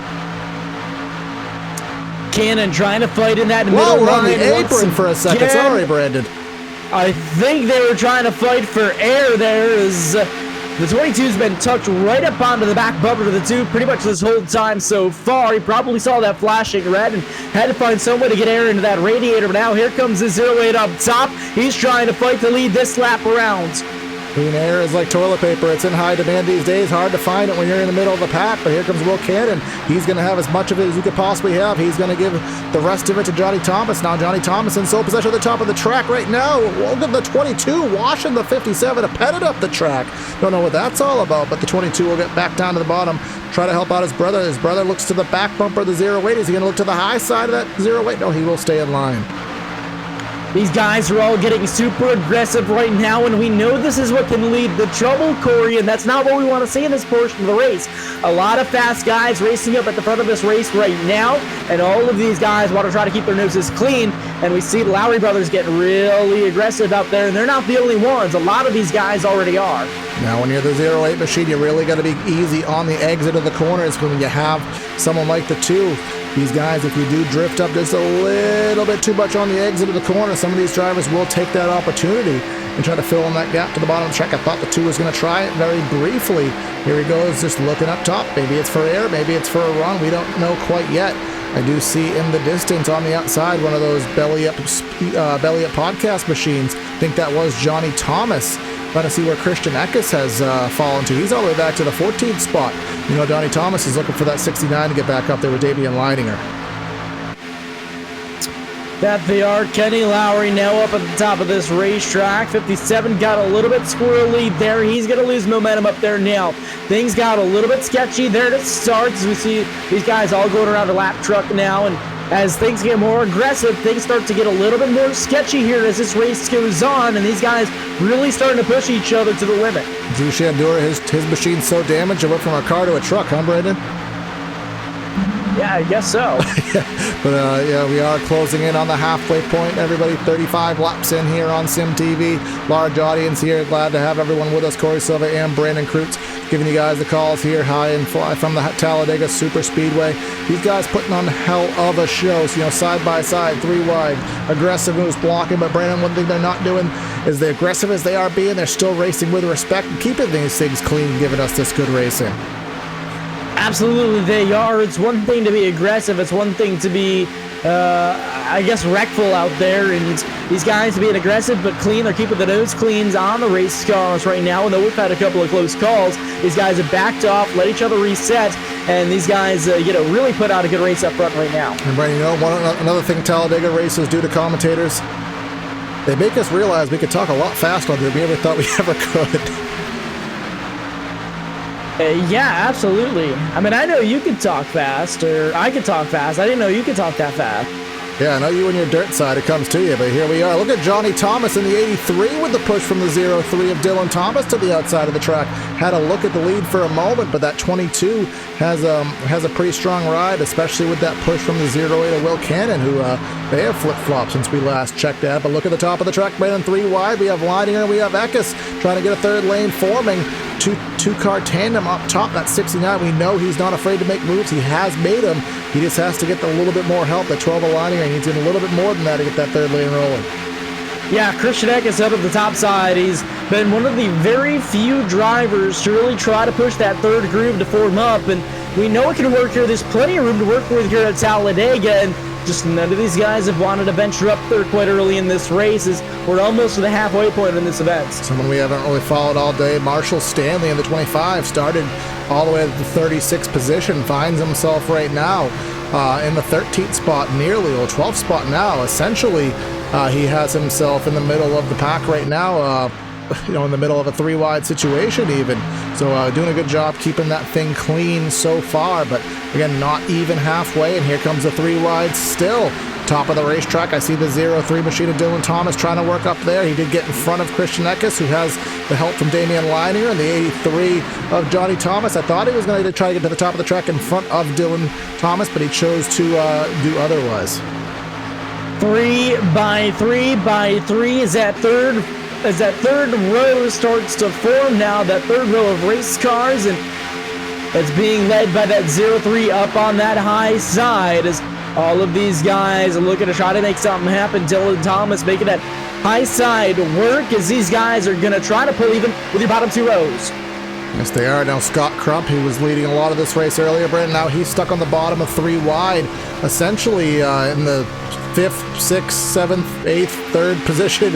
Cannon trying to fight in that middle line. line. On the apron for a second. Sorry, Brandon. I think they were trying to fight for air there as the 22's been tucked right up onto the back bumper of the 2 pretty much this whole time so far. He probably saw that flashing red and had to find some way to get air into that radiator. But now here comes the 08 up top. He's trying to fight to lead this lap around. Clean air is like toilet paper. It's in high demand these days. Hard to find it when you're in the middle of the pack. But here comes Will Cannon. He's going to have as much of it as you could possibly have. He's going to give the rest of it to Johnny Thomas. Now Johnny Thomas in sole possession at the top of the track right now. Look at the 22 washing the 57 to pet it up the track. Don't know what that's all about, but the 22 will get back down to the bottom. Try to help out his brother. His brother looks to the back bumper of the 08. Is he going to look to the high side of that 08? No, he will stay in line. These guys are all getting super aggressive right now, and we know this is what can lead to trouble, Corey, and that's not what we want to see in this portion of the race. A lot of fast guys racing up at the front of this race right now, and all of these guys want to try to keep their noses clean, and we see the Lowry brothers getting really aggressive out there, and they're not the only ones. A lot of these guys already are. Now, when you're the 08 machine, you really got to be easy on the exit of the corners when you have someone like the 2. These guys, if you do drift up just a little bit too much on the exit of the corner, some of these drivers will take that opportunity and try to fill in that gap to the bottom of the track. I thought the 2 was going to try it very briefly. Here he goes, just looking up top. Maybe it's for air, maybe it's for a run. We don't know quite yet. I do see in the distance on the outside one of those belly up podcast machines. I think that was Johnny Thomas. Trying to see where Christian Eckes has fallen to. He's all the way back to the 14th spot. You know, Johnny Thomas is looking for that 69 to get back up there with Damien Leininger. That they are. Kenny Lowry now up at the top of this racetrack. 57 got a little bit squirrely there. He's going to lose momentum up there now. Things got a little bit sketchy there to start as we see these guys all going around a lap truck now. And as things get more aggressive, things start to get a little bit more sketchy here as this race goes on, and these guys really starting to push each other to the limit. Zushandura, his machine's so damaged, it went from a car to a truck, huh, Brandon? Yeah, I guess so. But yeah, we are closing in on the halfway point. Everybody 35 laps in here on Sim TV. Large audience here. Glad to have everyone with us. Corey Silva and Brandon Kreutz giving you guys the calls here high and fly from the Talladega Superspeedway. These guys putting on hell of a show. So, you know, side by side, 3 wide, aggressive moves, blocking. But Brandon, one thing they're not doing is the aggressive as they are being, they're still racing with respect and keeping these things clean, giving us this good racing. Absolutely, they are. It's one thing to be aggressive. It's one thing to be, I guess, wreckful out there. And these guys being aggressive but clean, they're keeping the nose cleans on the race cars right now. And though we've had a couple of close calls, these guys have backed off, let each other reset, and these guys, really put out a good race up front right now. And Brandon, you know, another thing Talladega races do to commentators, they make us realize we could talk a lot faster than we ever thought we ever could. Yeah, absolutely. I mean, I know you can talk fast, or I can talk fast. I didn't know you could talk that fast. Yeah, I know you and your dirt side, it comes to you, but here we are. Look at Johnny Thomas in the 83 with the push from the 03 of Dylan Thomas to the outside of the track. Had a look at the lead for a moment, but that 22 has a pretty strong ride, especially with that push from the 08 of Will Cannon, who they have flip-flopped since we last checked that. But look at the top of the track, Brandon, 3 wide. We have Leininger and we have Eckes trying to get a third lane forming. Two-car tandem up top, that 69. We know he's not afraid to make moves. He has made them. He just has to get a little bit more help. The 12 of Leininger needs a little bit more than that to get that third lane rolling. Yeah, Christian Eckes up at the top side. He's been one of the very few drivers to really try to push that third groove to form up, and we know it can work here. There's plenty of room to work with here at Talladega, and just none of these guys have wanted to venture up there quite early in this race, as we're almost to the halfway point in this event. Someone we haven't really followed all day, Marshall Stanley in the 25, started all the way to the 36th position, finds himself right now in the 13th spot nearly, or 12th spot now. Essentially, he has himself in the middle of the pack right now, in the middle of a three-wide situation even. So doing a good job keeping that thing clean so far, but again, not even halfway, and here comes the three-wide still. Top of the racetrack, I see the 03 machine of Dylan Thomas trying to work up there. He did get in front of Christian Eckes, who has the help from Damien Lytle, and the 83 of Johnny Thomas. I thought he was going to try to get to the top of the track in front of Dylan Thomas, but he chose to do otherwise. 3 by 3 by 3 as that third row starts to form now, that third row of race cars, and it's being led by that 03 up on that high side, as all of these guys are looking to try to make something happen. Dylan Thomas making that high side work, as these guys are going to try to pull even with your bottom two rows. Yes, they are. Now, Scott Crump, who was leading a lot of this race earlier, Brandon, now he's stuck on the bottom of three wide, essentially in the 5th, 6th, 7th, 8th, 3rd position.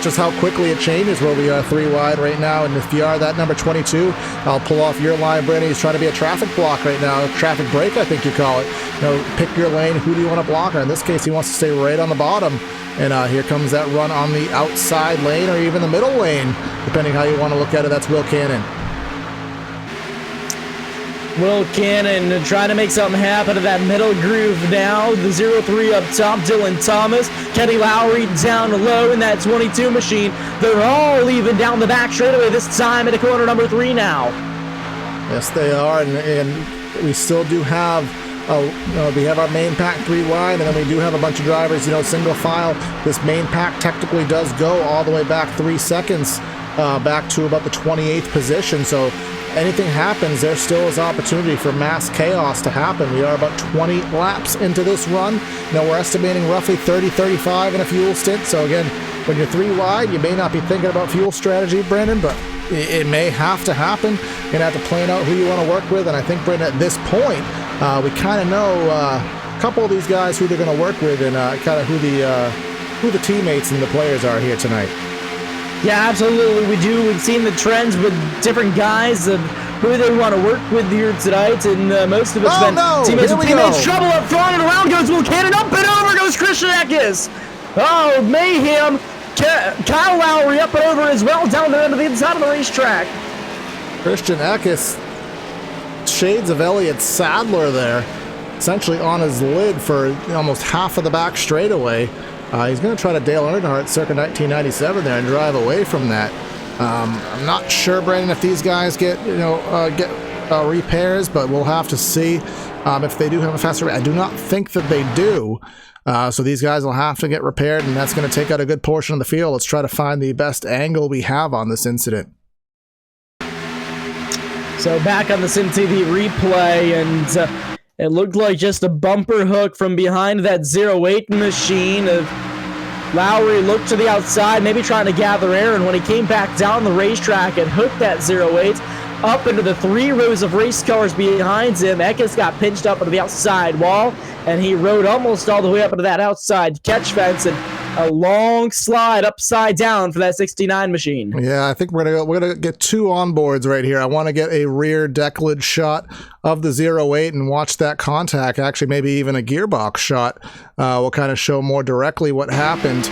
Just how quickly it changes where we are three wide right now. And if you are that number 22, I'll pull off your line, Brandon. He's trying to be a traffic block right now. Traffic break, I think you call it. Pick your lane. Who do you want to block? In this case, he wants to stay right on the bottom. And here comes that run on the outside lane, or even the middle lane, depending how you want to look at it. That's Will Cannon. Will Cannon trying to make something happen to that middle groove now. The 03 up top, Dylan Thomas. Kenny Lowry down low in that 22 machine. They're all leaving down the back straightaway this time at corner number 3 now. Yes, they are, and we still do have we have our main pack 3 wide, and then we do have a bunch of drivers, single file. This main pack technically does go all the way back 3 seconds, back to about the 28th position. So anything happens, there still is opportunity for mass chaos to happen. We are about 20 laps into this run. We're estimating roughly 30-35 in a fuel stint. So again, when you're 3 wide, you may not be thinking about fuel strategy, Brandon, but it may have to happen. You're going to have to plan out who you want to work with, and I think, Brandon, at this point, we kind of know a couple of these guys who they're going to work with, and kind of who the teammates and the players are here tonight. Yeah, absolutely, we do. We've seen the trends with different guys of who they want to work with here tonight, and most of it's been teammates with teammates. Trouble up front, and around goes Will Cannon, up and over goes Christian Eckes. Oh, mayhem. Kyle Lowry up and over as well, down there to the inside of the racetrack. Christian Eckes, shades of Elliott Sadler there, essentially on his lid for almost half of the back straightaway. He's going to try to Dale Earnhardt circa 1997 there and drive away from that. I'm not sure, Brandon, if these guys get repairs, but we'll have to see if they do have a faster rate. I do not think that they do. So these guys will have to get repaired, and that's going to take out a good portion of the field. Let's try to find the best angle we have on this incident. So back on the Sim TV replay, and it looked like just a bumper hook from behind that 08 machine. Lowry looked to the outside, maybe trying to gather air, and when he came back down the racetrack and hooked that 08 up into the 3 rows of race cars behind him, Eckes got pinched up into the outside wall, and he rode almost all the way up into that outside catch fence, and a long slide upside down for that 69 machine. Yeah, I think we're gonna get 2 onboards right here. I want to get a rear deckage shot of the 08 and watch that contact. Actually, maybe even a gearbox shot. Will kind of show more directly what happened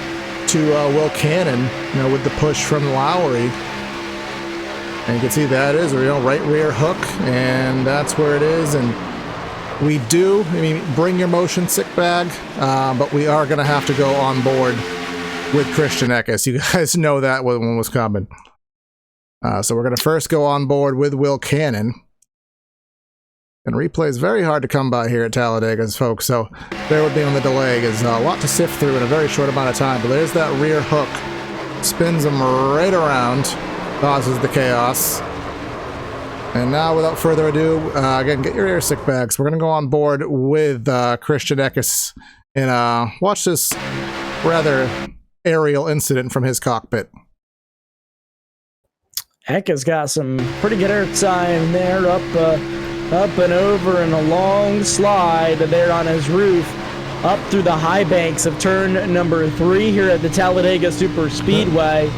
to Will Cannon, with the push from Lowry. And you can see that is a right rear hook, and that's where it is. And we do, bring your motion sick bag, but we are going to have to go on board with Christian Eckes. You guys know that one was coming. So we're going to first go on board with Will Cannon. And replay is very hard to come by here at Talladega, folks, so bear with me on the delay. There's a lot to sift through in a very short amount of time, but there's that rear hook. Spins them right around, causes the chaos. And now, without further ado, again, get your air sick bags. We're going to go on board with Christian Eckes and watch this rather aerial incident from his cockpit. Eka's got some pretty good air time there, up and over and a long slide there on his roof, up through the high banks of turn number 3 here at the Talladega Superspeedway.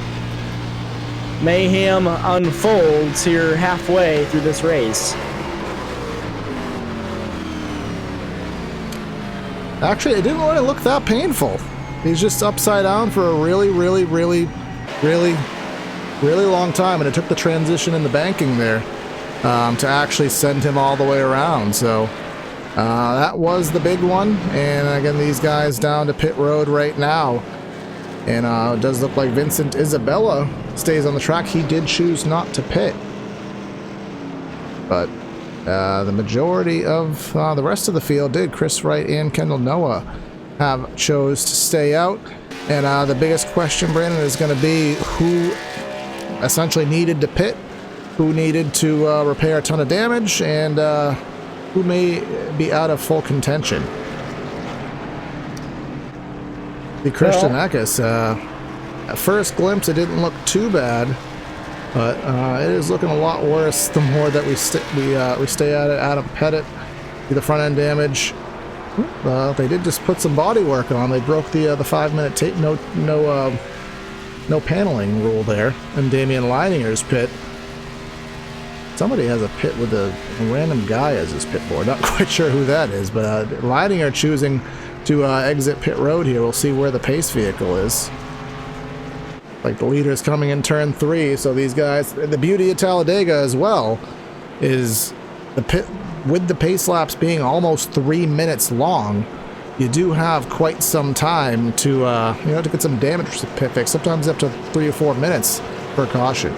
Mayhem unfolds here halfway through this race. Actually, it didn't really look that painful. He's just upside down for a really long time, and it took the transition in the banking there to actually send him all the way around. So that was the big one. And again, these guys down to pit road right now. And it does look like Vincent Isabella stays on the track. He did choose not to pit. But the majority of the rest of the field did. Chris Wright and Kendall Noah have chose to stay out. And the biggest question, Brandon, is going to be who essentially needed to pit, who needed to repair a ton of damage, and who may be out of full contention. The Christian Eckes, at first glimpse, it didn't look too bad, but it is looking a lot worse the more that we stay at it. Adam Pettit, the front end damage. They did just put some body work on. They broke the 5-minute tape no paneling rule there in Damien Leininger's pit. Somebody has a pit with a random guy as his pit board. Not quite sure who that is, but Leininger choosing to exit pit road here. We'll see where the pace vehicle is. Like the leader is coming in turn 3, so these guys, the beauty of Talladega as well is the pit with the pace laps being almost 3 minutes long. You do have quite some time to to get some damage fixed, sometimes up to 3 or 4 minutes per caution.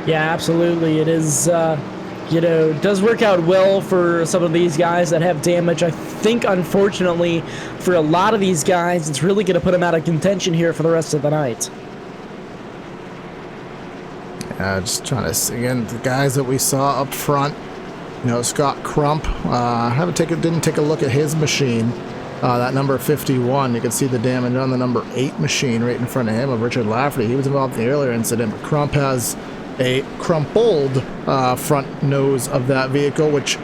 Yeah, absolutely. It is, does work out well for some of these guys that have damage. I think, unfortunately, for a lot of these guys, it's really going to put them out of contention here for the rest of the night. Just trying to see, again, the guys that we saw up front. Scott Crump, didn't take a look at his machine. That number 51, you can see the damage on the number 8 machine right in front of him, of Richard Lafferty. He was involved in the earlier incident, but Crump has a crumpled front nose of that vehicle, which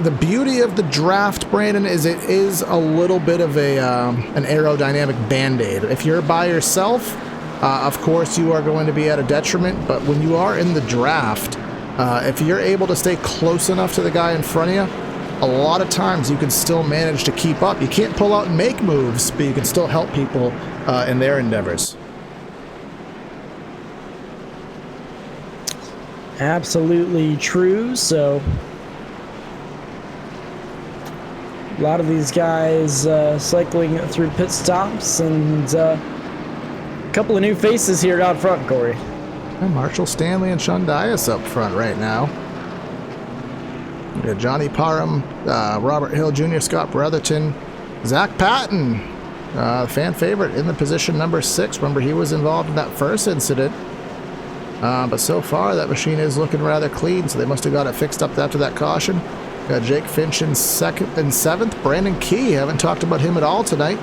the beauty of the draft, Brandon, is it is a little bit of an aerodynamic band-aid. If you're by yourself, of course you are going to be at a detriment, but when you are in the draft, if you're able to stay close enough to the guy in front of you, a lot of times you can still manage to keep up. You can't pull out and make moves, but you can still help people in their endeavors. Absolutely true. So a lot of these guys cycling through pit stops, and a couple of new faces here out front, Corey. And Marshall Stanley and Sean Dias up front right now. We got Johnny Parham, Robert Hill Jr., Scott Brotherton, Zach Patton, fan favorite in the position number 6. Remember, he was involved in that first incident. But so far, that machine is looking rather clean, so they must have got it fixed up after that caution. Got Jake Finch in 2nd and 7th. Brandon Key, haven't talked about him at all tonight.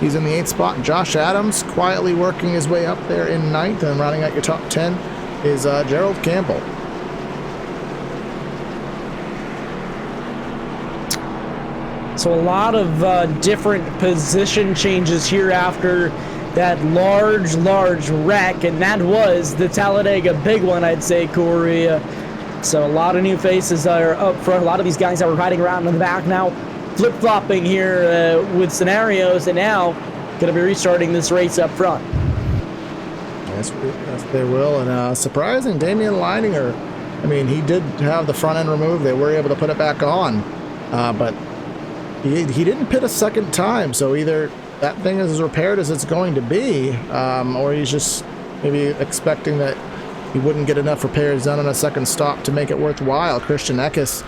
He's in the 8th spot. And Josh Adams quietly working his way up there in 9th. And rounding out your top 10 is Gerald Campbell. So a lot of different position changes here after that large wreck, and that was the Talladega big one, I'd say, Corey. So a lot of new faces are up front. A lot of these guys that were riding around in the back now flip-flopping here with scenarios, and now going to be restarting this race up front. Yes, they will. And surprising, Damien Leininger. I mean, he did have the front end removed. They were able to put it back on, but he didn't pit a second time. So either that thing is as repaired as it's going to be, or he's just maybe expecting that he wouldn't get enough repairs done on a second stop to make it worthwhile. Christian Eckes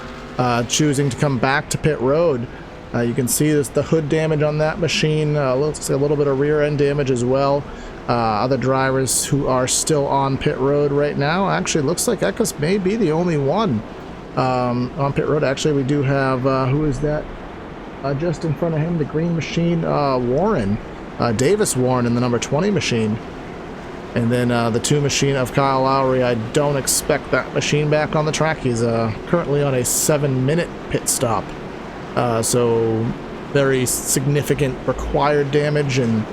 choosing to come back to pit road. You can see the hood damage on that machine. Looks like a little bit of rear end damage as well. Other drivers who are still on pit road right now. Actually, looks like Eckes may be the only one on pit road. Actually, we do have, who is that? Just in front of him, the green machine, Warren, Davis Warren in the number 20 machine. And then the 2 machine of Kyle Lowry, I don't expect that machine back on the track. He's currently on a 7-minute pit stop. So very significant required damage. And,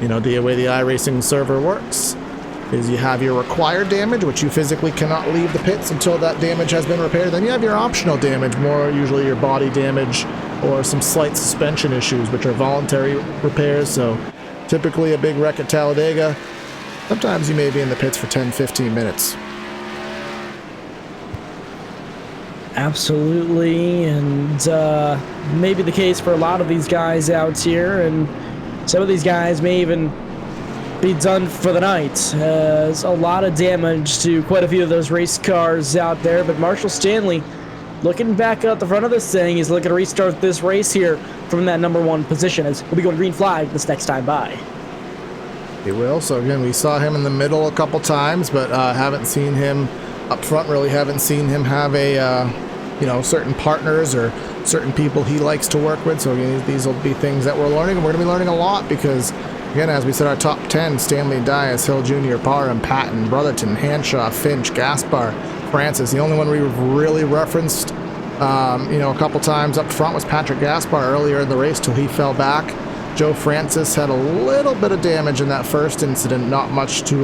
you know, the way the iRacing server works is you have your required damage, which you physically cannot leave the pits until that damage has been repaired. Then you have your optional damage, more usually your body damage or some slight suspension issues, which are voluntary repairs. So typically a big wreck at Talladega, sometimes you may be in the pits for 10-15 minutes. Absolutely, and maybe the case for a lot of these guys out here, and some of these guys may even be done for the night. There's a lot of damage to quite a few of those race cars out there, but Marshall Stanley looking back at the front of this thing. He's looking to restart this race here from that number 1 position, as we'll be going green flag this next time by. He will. So again, we saw him in the middle a couple times, but haven't seen him up front. Really haven't seen him have a you know, certain partners or certain people he likes to work with. So again, these will be things that we're learning, and we're going to be learning a lot because, again, as we said, our top 10: Stanley, Dias, Hill Jr., Parham, Patton, Brotherton, Hanshaw, Finch, Gaspar, Francis. The only one we've really referenced, you know, a couple times up front was Patrick Gaspar earlier in the race till he fell back. Joe Francis had a little bit of damage in that first incident, not much to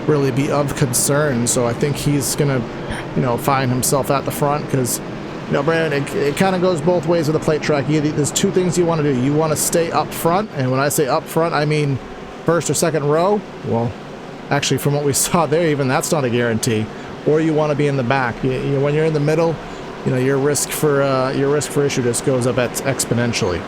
really be of concern. So I think he's going to, you know, find himself at the front because, you know, Brandon, it kind of goes both ways with a plate track. There's 2 things you want to do. You want to stay up front, and when I say up front, I mean first or second row. Well, actually, from what we saw there, even that's not a guarantee. Or you want to be in the back. When you're in the middle, you know, your risk for issue just goes up exponentially.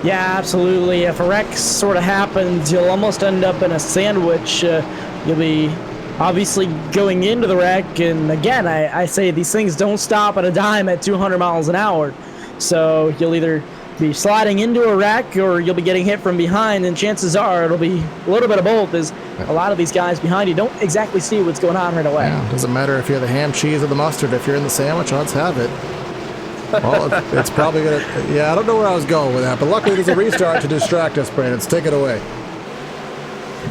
Yeah, absolutely. If a wreck sort of happens, you'll almost end up in a sandwich. You'll be obviously going into the wreck, and again, I say these things don't stop at a dime at 200 miles an hour. So you'll either be sliding into a wreck or you'll be getting hit from behind, and chances are it'll be a little bit of both, as a lot of these guys behind you don't exactly see what's going on right away. Yeah, doesn't matter if you're the ham, cheese, or the mustard. If you're in the sandwich, odds have it. Well, it's probably going to... Yeah, I don't know where I was going with that, but luckily there's a restart to distract us, Brandon. Take it away.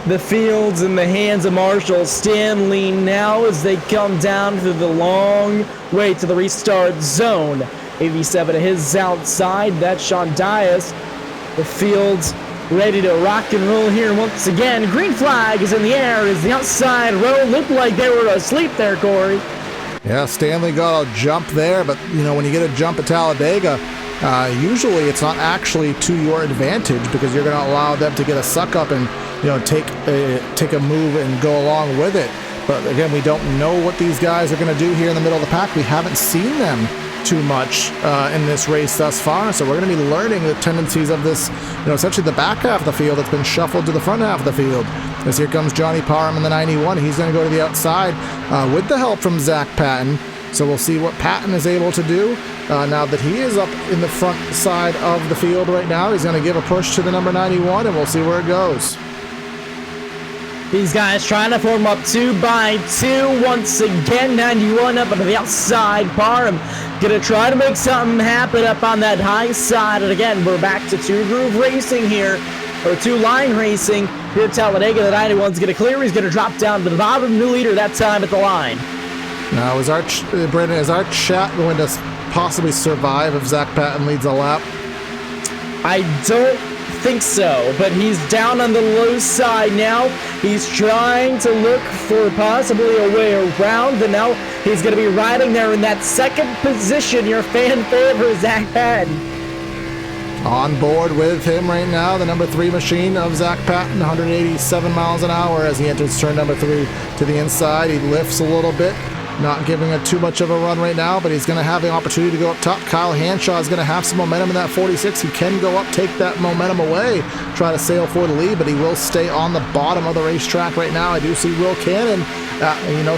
The field's in the hands of Marshall Stanley now as they come down through the long way to the restart zone. 87 to his outside. That's Sean Dias. The field's ready to rock and roll here once again. Green flag is in the air as the outside row looked like they were asleep there, Corey. Yeah, Stanley got a jump there, but, you know, when you get a jump at Talladega, usually it's not actually to your advantage because you're going to allow them to get a suck up and, you know, take a move and go along with it. But again, we don't know what these guys are going to do here in the middle of the pack. We haven't seen them too much in this race thus far, so we're going to be learning the tendencies of this, you know, essentially the back half of the field that's been shuffled to the front half of the field. As here comes Johnny Parham in the 91. He's going to go to the outside with the help from Zach Patton. So we'll see what Patton is able to do now that he is up in the front side of the field right now. He's going to give a push to the number 91, and we'll see where it goes. These guys trying to form up 2 by 2 once again. 91 up on the outside. Parham gonna try to make something happen up on that high side. And again, we're back to 2-groove racing here, or 2-line racing here at Talladega. The 91's gonna clear. He's gonna drop down to the bottom. New leader that time at the line. Now, Brandon, is our chat going to possibly survive if Zach Patton leads a lap? I don't think so, but he's down on the low side now. He's trying to look for possibly a way around, and now he's going to be riding there in that second position. Your fan favorite, Zach Patton. On board with him right now, the number 3 machine of Zach Patton, 187 miles an hour as he enters turn number 3 to the inside. He lifts a little bit. Not giving it too much of a run right now, but he's going to have the opportunity to go up top. Kyle Hanshaw is going to have some momentum in that 46. He can go up, take that momentum away, try to sail for the lead, but he will stay on the bottom of the racetrack right now. I do see Will Cannon,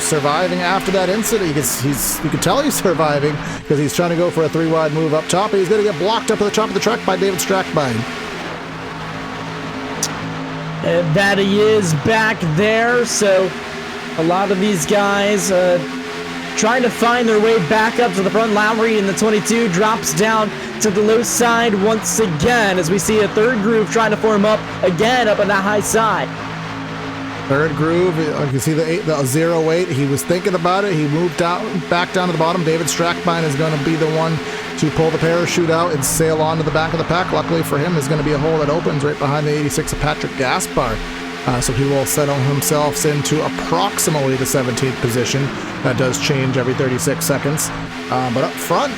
surviving after that incident. You can tell he's surviving because he's trying to go for a 3-wide move up top, and he's going to get blocked up at the top of the track by David Strackbine. And that he is back there, so a lot of these guys trying to find their way back up to the front. Lowry in the 22 drops down to the low side once again, as we see a third groove trying to form up again up on that high side. Third groove, you can see the 08. He was thinking about it. He moved out back down to the bottom. David Strackbein is going to be the one to pull the parachute out and sail onto the back of the pack. Luckily for him, there's going to be a hole that opens right behind the 86 of Patrick Gaspar. So he will settle himself into approximately the 17th position. That does change every 36 seconds. But up front,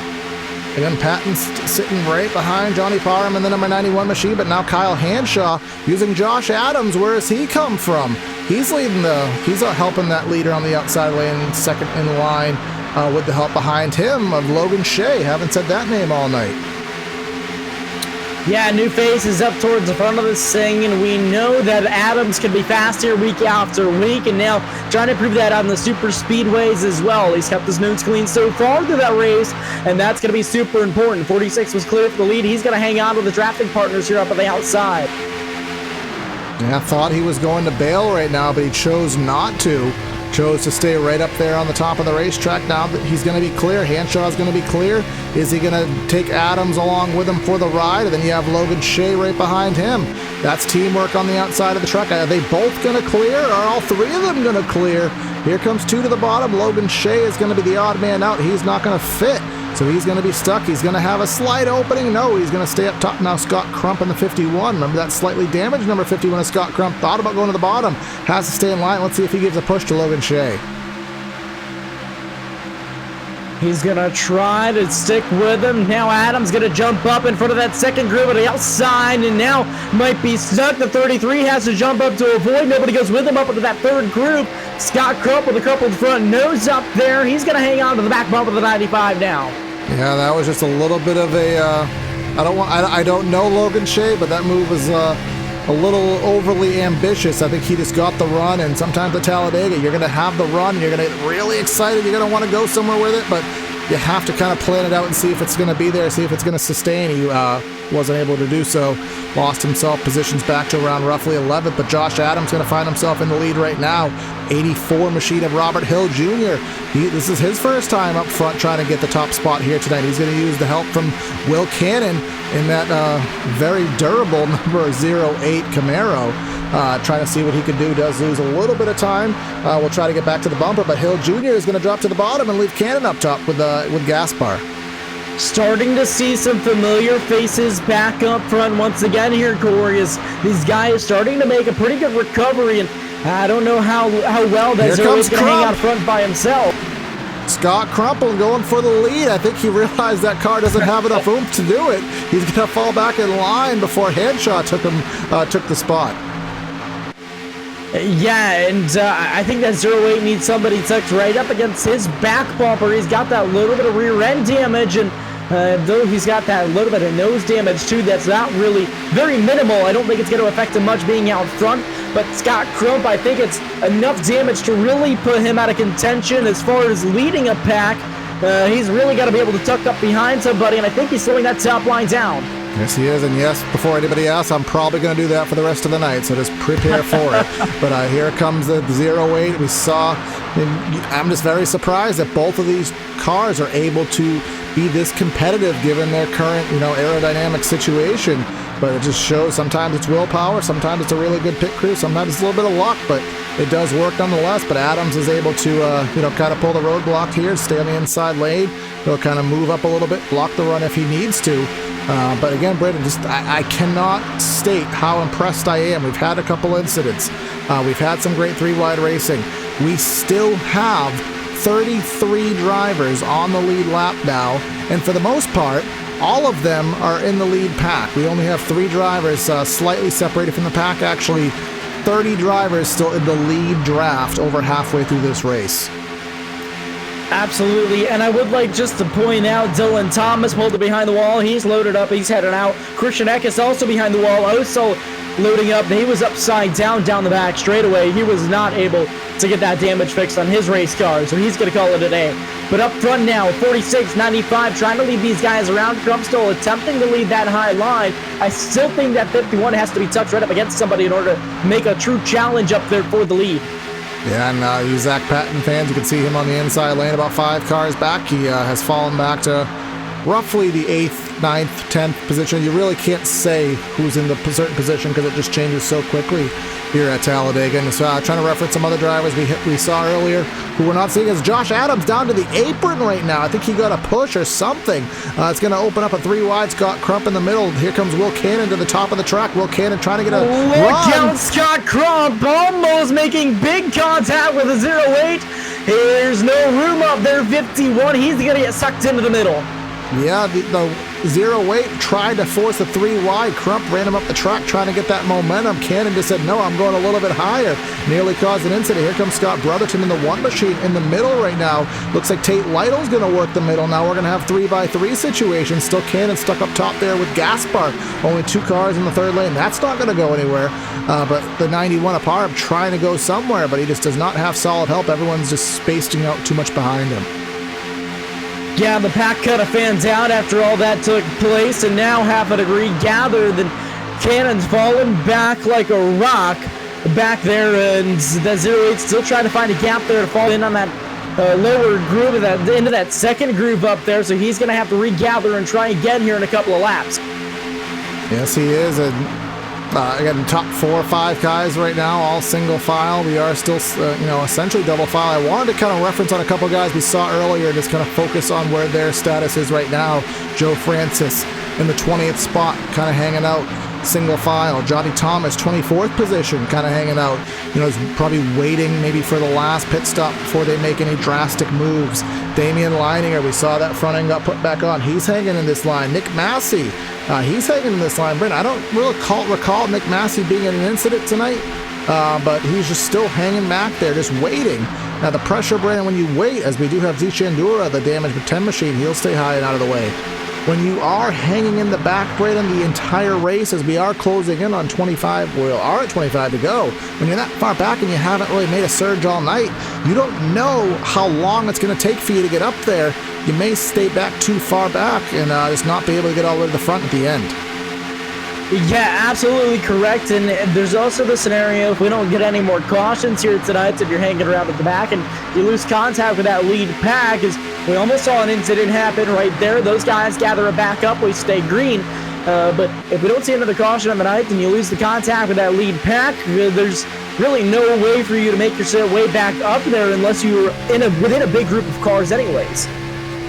again, Patton's sitting right behind Johnny Parham and the number 91 machine, but now Kyle Hanshaw using Josh Adams. Where has he come from? He's helping that leader on the outside lane, second in line, with the help behind him of Logan Shea. Haven't said that name all night. Yeah, new face is up towards the front of this thing, and we know that Adams can be faster week after week, and now trying to prove that on the super speedways as well. He's kept his nose clean so far through that race, and that's going to be super important. 46 was clear for the lead. He's going to hang on to the drafting partners here up on the outside. Yeah, thought he was going to bail right now, but he chose not to. Chose to stay right up there on the top of the racetrack. Now that he's going to be clear, Hanshaw's going to be clear. Is he going to take Adams along with him for the ride? And then you have Logan Shea right behind him. That's teamwork on the outside of the truck. Are they both going to clear? Are all three of them going to clear? Here comes two to the bottom. Logan Shea is going to be the odd man out. He's not going to fit. So he's going to be stuck. He's going to have a slight opening. No, he's going to stay up top now. Scott Crump in the 51. Remember that slightly damaged number 51 of Scott Crump. Thought about going to the bottom. Has to stay in line. Let's see if he gives a push to Logan Shea. He's going to try to stick with him. Now Adams going to jump up in front of that second group on the outside, and now might be stuck. The 33 has to jump up to avoid. Nobody goes with him up into that third group. Scott Crump with a coupled front nose up there. He's going to hang on to the back bump of the 95 now. Yeah, that was just a little bit of a, I don't know Logan Shea, but that move was a little overly ambitious. I think he just got the run, and sometimes at Talladega, you're going to have the run, and you're going to get really excited, you're going to want to go somewhere with it, but you have to kind of plan it out and see if it's going to be there, see if it's going to sustain. He wasn't able to do so. Lost himself, positions back to around roughly 11th, but Josh Adams going to find himself in the lead right now. 84 machine of Robert Hill Jr. This is his first time up front trying to get the top spot here tonight. He's going to use the help from Will Cannon in that very durable number 08 Camaro. Trying to see what he can do. Does lose a little bit of time. We'll try to get back to the bumper, but Hill Jr. is going to drop to the bottom and leave Cannon up top with Gaspar. Starting to see some familiar faces back up front once again here, Corey, as these guys starting to make a pretty good recovery, and I don't know how well that Serg is going to hang out front by himself. Scott Crumple going for the lead. I think he realized that car doesn't have enough oomph to do it. He's going to fall back in line before Hanshaw took the spot. Yeah, and I think that 08 needs somebody tucked right up against his back bumper. He's got that little bit of rear end damage, and though he's got that little bit of nose damage too, that's not really very minimal. I don't think it's going to affect him much being out front, but Scott Crump, I think it's enough damage to really put him out of contention as far as leading a pack. He's really got to be able to tuck up behind somebody, and I think he's slowing that top line down. Yes, he is, and yes, before anybody else, I'm probably going to do that for the rest of the night, so just prepare for it. But here comes the 08. We saw, I'm just very surprised that both of these cars are able to be this competitive given their current, aerodynamic situation. But it just shows sometimes it's willpower, sometimes it's a really good pit crew, sometimes it's a little bit of luck, but it does work nonetheless. But Adams is able to, kind of pull the roadblock here, stay on the inside lane. He'll kind of move up a little bit, block the run if he needs to. But again, Brendan, I cannot state how impressed I am. We've had a couple incidents. We've had some great three-wide racing. We still have 33 drivers on the lead lap now, and for the most part, all of them are in the lead pack. We only have 3 drivers slightly separated from the pack. Actually, 30 drivers still in the lead draft over halfway through this race. Absolutely, and I would like just to point out Dylan Thomas pulled it behind the wall. He's loaded up, he's heading out. Christian Eck is also behind the wall, also loading up. He was upside down the back straight away. He was not able to get that damage fixed on his race car, so he's going to call it a day. But up front now, 46, 95, trying to lead these guys around. Crump still attempting to lead that high line. I still think that 51 has to be tucked right up against somebody in order to make a true challenge up there for the lead. Yeah, and you Zach Patton fans, you can see him on the inside lane about 5 cars back. He has fallen back to roughly the 8th, 9th, 10th position. You really can't say who's in the certain position because it just changes so quickly here at Talladega. And so trying to reference some other drivers we saw earlier who we're not seeing is Josh Adams down to the apron right now. I think he got a push or something. It's going to open up a 3 wide. Scott Crump in the middle. Here comes Will Cannon to the top of the track. Will Cannon trying to get a Look run. out, Scott Crump almost making big contact with a 08. There's no room up there, 51. He's going to get sucked into the middle. Yeah, the 08 tried to force a 3 wide. Crump ran him up the track trying to get that momentum. Cannon just said, no, I'm going a little bit higher. Nearly caused an incident. Here comes Scott Brotherton in the 1 machine in the middle right now. Looks like Tate Lytle's going to work the middle. Now we're going to have 3x3 situations. Still Cannon stuck up top there with Gaspar. Only 2 cars in the 3rd lane. That's not going to go anywhere. But the 91 apart trying to go somewhere, but he just does not have solid help. Everyone's just spacing out too much behind him. Yeah, the pack kind of fans out after all that took place, and now half a degree gathered, and Cannon's fallen back like a rock back there, and that 08 still trying to find a gap there to fall in on that lower groove, into that 2nd groove up there, so he's going to have to regather and try and get here in a couple of laps. Yes, he is. And again, top 4 or 5 guys right now, all single file. We are still, essentially double file. I wanted to kind of reference on a couple guys we saw earlier, just kind of focus on where their status is right now. Joe Francis in the 20th spot, kind of hanging out, single file. Johnny Thomas, 24th position, kind of hanging out. Is probably waiting maybe for the last pit stop before they make any drastic moves. Damien Leininger, we saw that front end got put back on. He's hanging in this line. Nick Massi, he's hanging in this line. Brent, I don't really recall Nick Massi being in an incident tonight, but he's just still hanging back there, just waiting. Now the pressure, Brandon, when you wait, as we do have Zichandura, the damaged 10 machine, he'll stay high and out of the way. When you are hanging in the back, Brandon, the entire race, as we are closing in on 25, we are at 25 to go. When you're that far back and you haven't really made a surge all night, you don't know how long it's going to take for you to get up there. You may stay back too far back and just not be able to get all the way to the front at the end. Yeah, absolutely correct. And there's also the scenario if we don't get any more cautions here tonight, if you're hanging around at the back and you lose contact with that lead pack, is we almost saw an incident happen right there. Those guys gather it back up, we stay green. But if we don't see another caution on the night and you lose the contact with that lead pack, there's really no way for you to make yourself way back up there unless you're within a big group of cars anyways.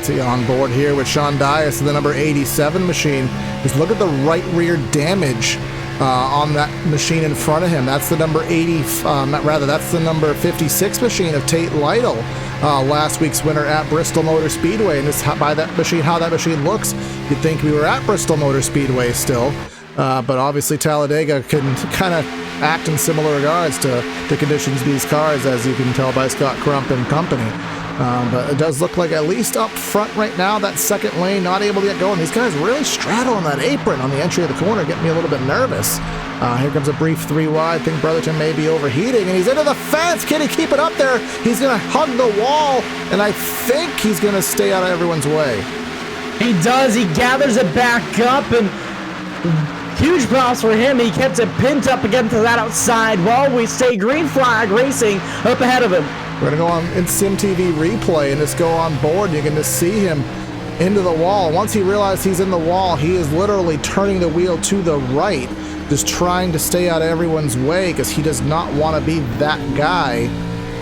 See on board here with Sean Dias, the number 87 machine. Just look at the right rear damage on that machine in front of him. That's the number 80, that's the number 56 machine of Tate Lytle, last week's winner at Bristol Motor Speedway. And this by that machine, how that machine looks, you'd think we were at Bristol Motor Speedway still. But obviously Talladega can kind of act in similar regards to the conditions of these cars, as you can tell by Scott Crump and company. But it does look like at least up front right now, that 2nd lane not able to get going. These guys really straddling that apron on the entry of the corner, getting me a little bit nervous. Here comes a brief 3 wide. I think Brotherton may be overheating, and he's into the fence. Can he keep it up there? He's going to hug the wall, and I think he's going to stay out of everyone's way. He does. He gathers it back up, and huge props for him. He kept it pinned up against that outside while we stay green flag racing up ahead of him. We're going to go on in SimTV replay and just go on board. You can just see him into the wall. Once he realized he's in the wall, he is literally turning the wheel to the right, just trying to stay out of everyone's way because he does not want to be that guy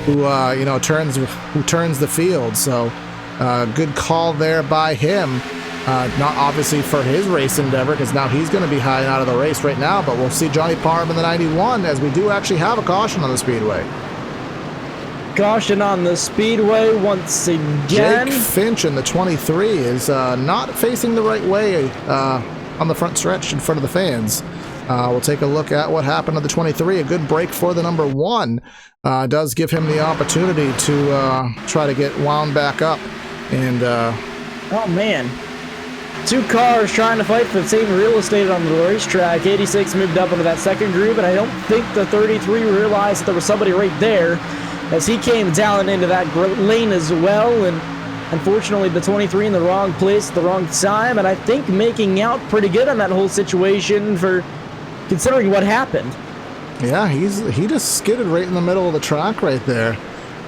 who, turns the field. So good call there by him. Not obviously for his race endeavor, because now he's going to be high and out of the race right now, but we'll see Johnny Parham in the 91, as we do actually have a caution on the speedway. Caution on the speedway once again. Jake Finch in the 23 is not facing the right way on the front stretch in front of the fans. We'll take a look at what happened to the 23. A good break for the number 1 does give him the opportunity to try to get wound back up. And oh man, 2 cars trying to fight for the same real estate on the racetrack. 86 moved up into that 2nd groove, and I don't think the 33 realized that there was somebody right there, as he came down into that lane as well. And unfortunately the 23 in the wrong place at the wrong time, and I think making out pretty good on that whole situation for considering what happened. Yeah, he just skidded right in the middle of the track right there.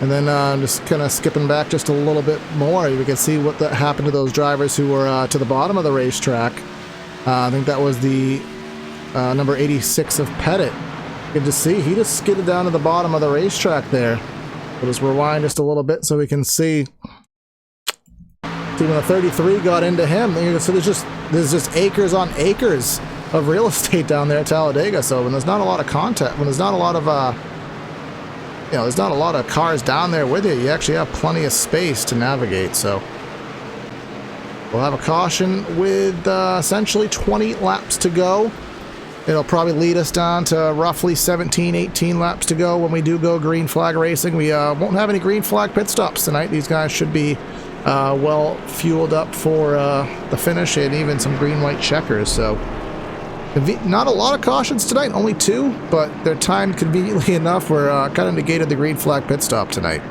And then just kind of skipping back just a little bit more, we can see what happened to those drivers who were to the bottom of the racetrack. I think that was the number 86 of Pettit. You can just see he just skidded down to the bottom of the racetrack there. We'll just rewind just a little bit so we can see. See, when the 33 got into him, so there's just acres on acres of real estate down there at Talladega. So when there's not a lot of contact, when there's not a lot of there's not a lot of cars down there with you, you actually have plenty of space to navigate. So we'll have a caution with essentially 20 laps to go. It'll probably lead us down to roughly 17, 18 laps to go when we do go green flag racing. We won't have any green flag pit stops tonight. These guys should be well fueled up for the finish and even some green-white checkers. So not a lot of cautions tonight, only 2, but they're timed conveniently enough. We're kind of negated the green flag pit stop tonight.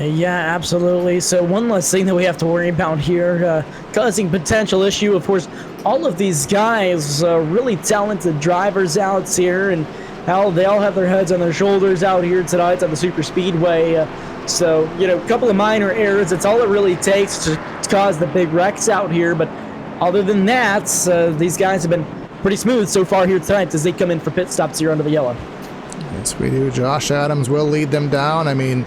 Yeah, absolutely. So one less thing that we have to worry about here, causing potential issue. Of course, all of these guys, really talented drivers out here, and how they all have their heads on their shoulders out here tonight at the Superspeedway. So, a couple of minor errors, it's all it really takes to cause the big wrecks out here. But other than that, these guys have been pretty smooth so far here tonight as they come in for pit stops here under the yellow. Yes, we do. Josh Adams will lead them down. I mean,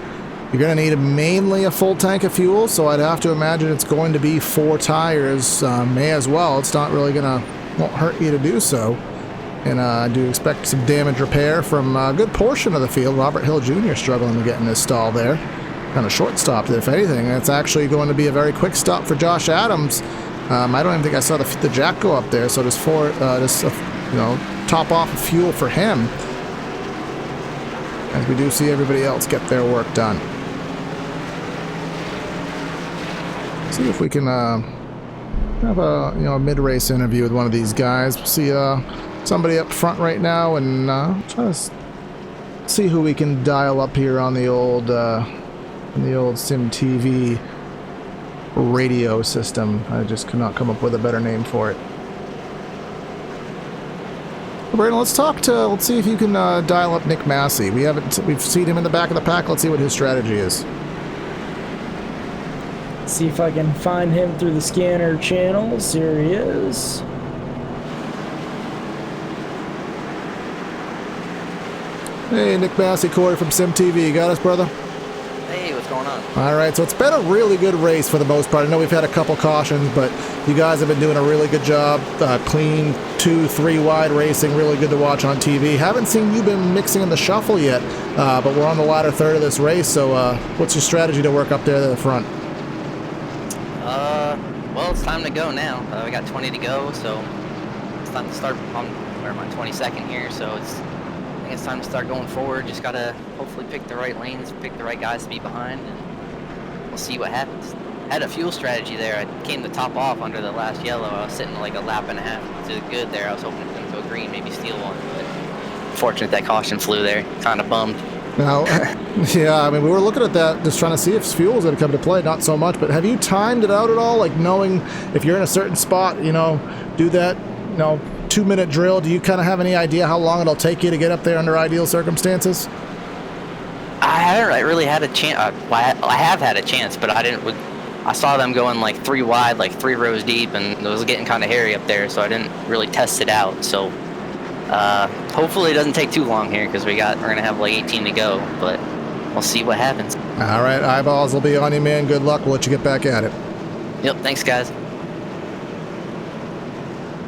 you're going to need mainly a full tank of fuel, so I'd have to imagine it's going to be 4 tires. May as well. It's not really won't hurt you to do so. And I do expect some damage repair from a good portion of the field. Robert Hill Jr. struggling to get in his stall there. Kind of short stopped, if anything. It's actually going to be a very quick stop for Josh Adams. I don't even think I saw the jack go up there, so just top off of fuel for him. As we do see everybody else get their work done. See if we can have a mid-race interview with one of these guys. We'll see somebody up front right now, and try to see who we can dial up here on the old Sim TV radio system. I just could not come up with a better name for it. Brandon, let's see if you can dial up Nick Massi. We've seen him in the back of the pack. Let's see what his strategy is. See if I can find him through the scanner channels. Here he is. Hey, Nick Massi, Corey from Sim TV. You got us, brother? Hey, what's going on? All right, so it's been a really good race for the most part. I know we've had a couple cautions, but you guys have been doing a really good job. Clean 2-3 wide racing, really good to watch on TV. Haven't seen you been mixing in the shuffle yet, but we're on the latter third of this race, so what's your strategy to work up there at the front? Well, it's time to go now. We got 20 to go, so it's time to start on my 22nd here, so I think it's time to start going forward. Just gotta hopefully pick the right lanes, pick the right guys to be behind, and we'll see what happens. I had a fuel strategy there. I came to top off under the last yellow. I was sitting like a lap and a half to good there. I was hoping to go green, maybe steal one, but fortunate that caution flew there. Kind of bummed. Now, yeah, I mean, we were looking at that, just trying to see if fuel was going to come to play. Not so much, but have you timed it out at all? Like knowing if you're in a certain spot, do that, 2-minute drill. Do you kind of have any idea how long it'll take you to get up there under ideal circumstances? I haven't really had a chance. I have had a chance, but I saw them going like 3 wide, like 3 rows deep, and it was getting kind of hairy up there, so I didn't really test it out. So hopefully it doesn't take too long here, because we're gonna have like 18 to go, but we'll see what happens. All right, eyeballs will be on you, man. Good luck. We'll let you get back at it. Yep, thanks, guys.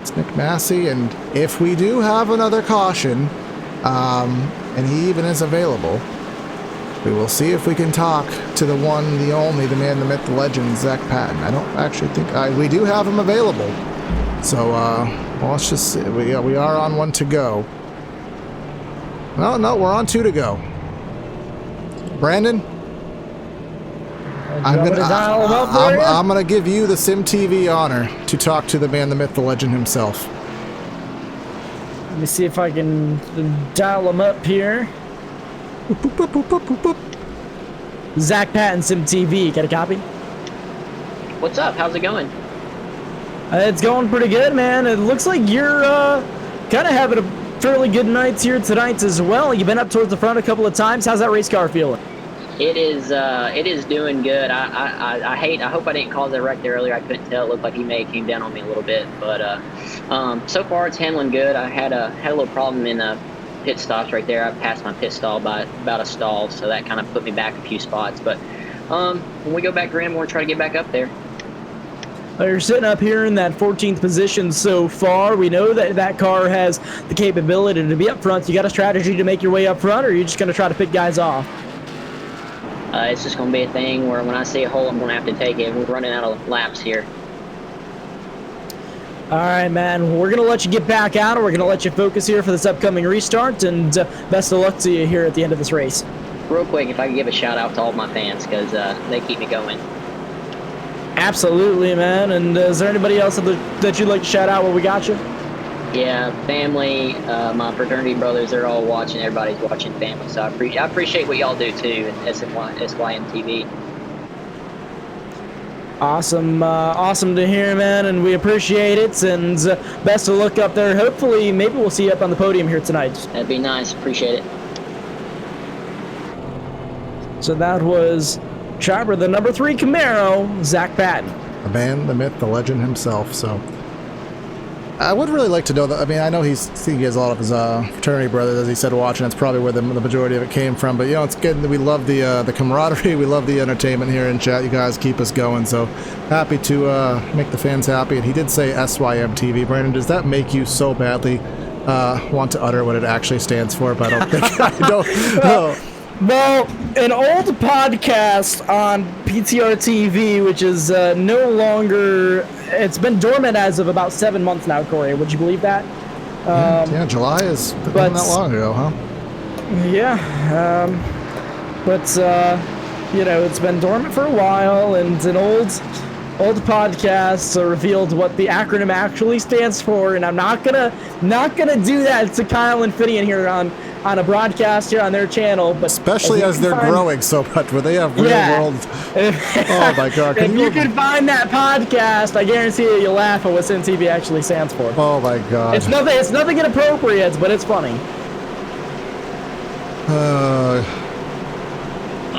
It's Nick Massi, and if we do have another caution, and he even is available, we will see if we can talk to the one, the only, the man, the myth, the legend, Zach Patton. I don't actually think we do have him available. So well, let's just see. We are on 1 to go. No, we're on 2 to go. Brandon, I'm gonna give you the Sim TV honor to talk to the man, the myth, the legend himself. Let me see if I can dial him up here. Boop, boop, boop, boop, boop, boop. Zach Patton, Sim TV. Got a copy? What's up? How's it going? It's going pretty good, man. It looks like you're kind of having fairly good nights here tonight as well. You've been up towards the front a couple of times. How's that race car feeling? It is doing good. I hope I didn't cause a wreck there earlier. I couldn't tell. It looked like he may have came down on me a little bit, but so far it's handling good. I had a little problem in pit stops right there. I passed my pit stall by about a stall, so that kind of put me back a few spots. But when we go back around, we're going to try to get back up there. You're sitting up here in that 14th position so far. We know that that car has the capability to be up front. You got a strategy to make your way up front, or are you just going to try to pick guys off? It's just going to be a thing where when I see a hole, I'm going to have to take it. We're running out of laps here. All right, man. We're going to let you get back out, and we're going to let you focus here for this upcoming restart, and best of luck to you here at the end of this race. Real quick, if I could give a shout-out to all of my fans, because they keep me going. Absolutely, man. And is there anybody else that you'd like to shout out while we got you? Yeah, family, my fraternity brothers, they're all watching. Everybody's watching family, so I appreciate what y'all do, too, and SYM TV. Awesome. Awesome to hear, man, and we appreciate it, and best of luck up there. Hopefully, maybe we'll see you up on the podium here tonight. That'd be nice. Appreciate it. So that was driver the number 3 Camaro, Zach Patton. The man, the myth, the legend himself. So I would really like to know that. I mean, I know he has a lot of his fraternity brothers, as he said, watching. That's probably where the majority of it came from. But, you know, it's good. We love the camaraderie. We love the entertainment here in chat. You guys keep us going. So happy to make the fans happy. And he did say SYM TV. Brandon, does that make you so badly want to utter what it actually stands for? But I don't think I don't know. Well, an old podcast on PTR TV, which is no longer, it's been dormant as of about 7 months now, Corey. Would you believe that? Yeah, July is not that long ago, huh? Yeah, you know, it's been dormant for a while, and an old podcast revealed what the acronym actually stands for, and I'm not gonna do that to Kyle and Finian here on a broadcast here on their channel, but especially as they're growing so much, where they have real world. Oh my God! If you can find that podcast, I guarantee you'll laugh at what Sim TV actually stands for. Oh my God! It's nothing inappropriate, but it's funny.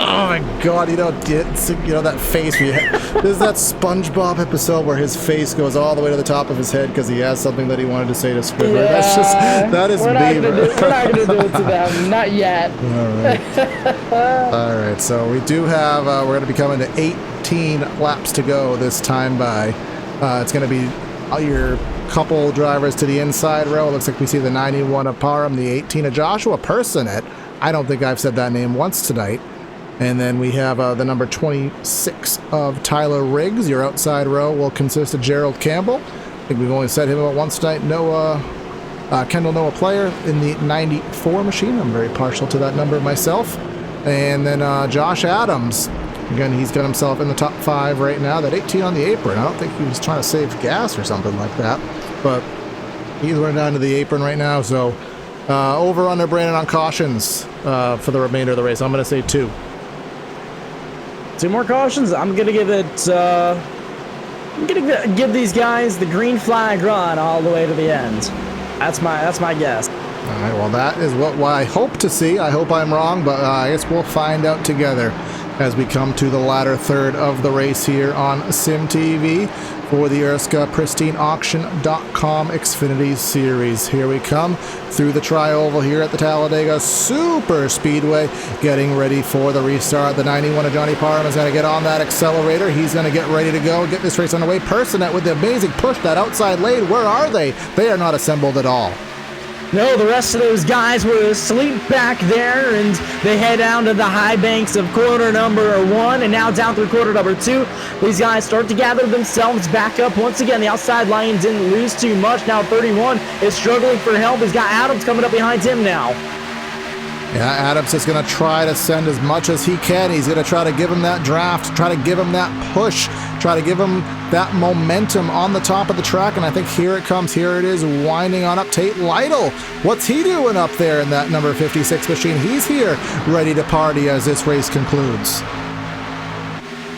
Oh my God! You know that face. There's that SpongeBob episode where his face goes all the way to the top of his head because he has something that he wanted to say to Scribbler. Yeah, that is we're not gonna do it to them, not yet. All right. So we do have. We're going to be coming to 18 laps to go this time by. It's going to be your couple drivers to the inside row. It looks like we see the 91 of Parham, the 18 of Joshua Personet. I don't think I've said that name once tonight. And then we have the number 26 of Tyler Riggs. Your outside row will consist of Gerald Campbell. I think we've only said him about once tonight. Kendall Noah Player in the 94 machine. I'm very partial to that number myself. And then Josh Adams. Again, he's got himself in the top 5 right now. That 18 on the apron. I don't think he was trying to save gas or something like that. But he's running down to the apron right now. So over under Brandon on cautions for the remainder of the race. I'm going to say 2. 2 more cautions. I'm gonna give it. I'm gonna give these guys the green flag run all the way to the end. That's my guess. All right. Well, that is what I hope to see. I hope I'm wrong, but I guess we'll find out together as we come to the latter third of the race here on Sim TV for the ERSCA PristineAuction.com Xfinity Series. Here we come through the tri-oval here at the Talladega Superspeedway, getting ready for the restart. The 91 of Johnny Parham is going to get on that accelerator. He's going to get ready to go, get this race underway. Personet with the amazing push, that outside lane. Where are they? They are not assembled at all. No, the rest of those guys were asleep back there, and they head down to the high banks of quarter number 1, and now down through quarter number 2. These guys start to gather themselves back up. Once again, the outside line didn't lose too much. Now 31 is struggling for help. He's got Adams coming up behind him now. Yeah, Adams is going to try to send as much as he can. He's going to try to give him that draft, try to give him that push, try to give him that momentum on the top of the track. And I think here it comes. Here it is, winding on up. Tate Lytle. What's he doing up there in that number 56 machine? He's here ready to party as this race concludes.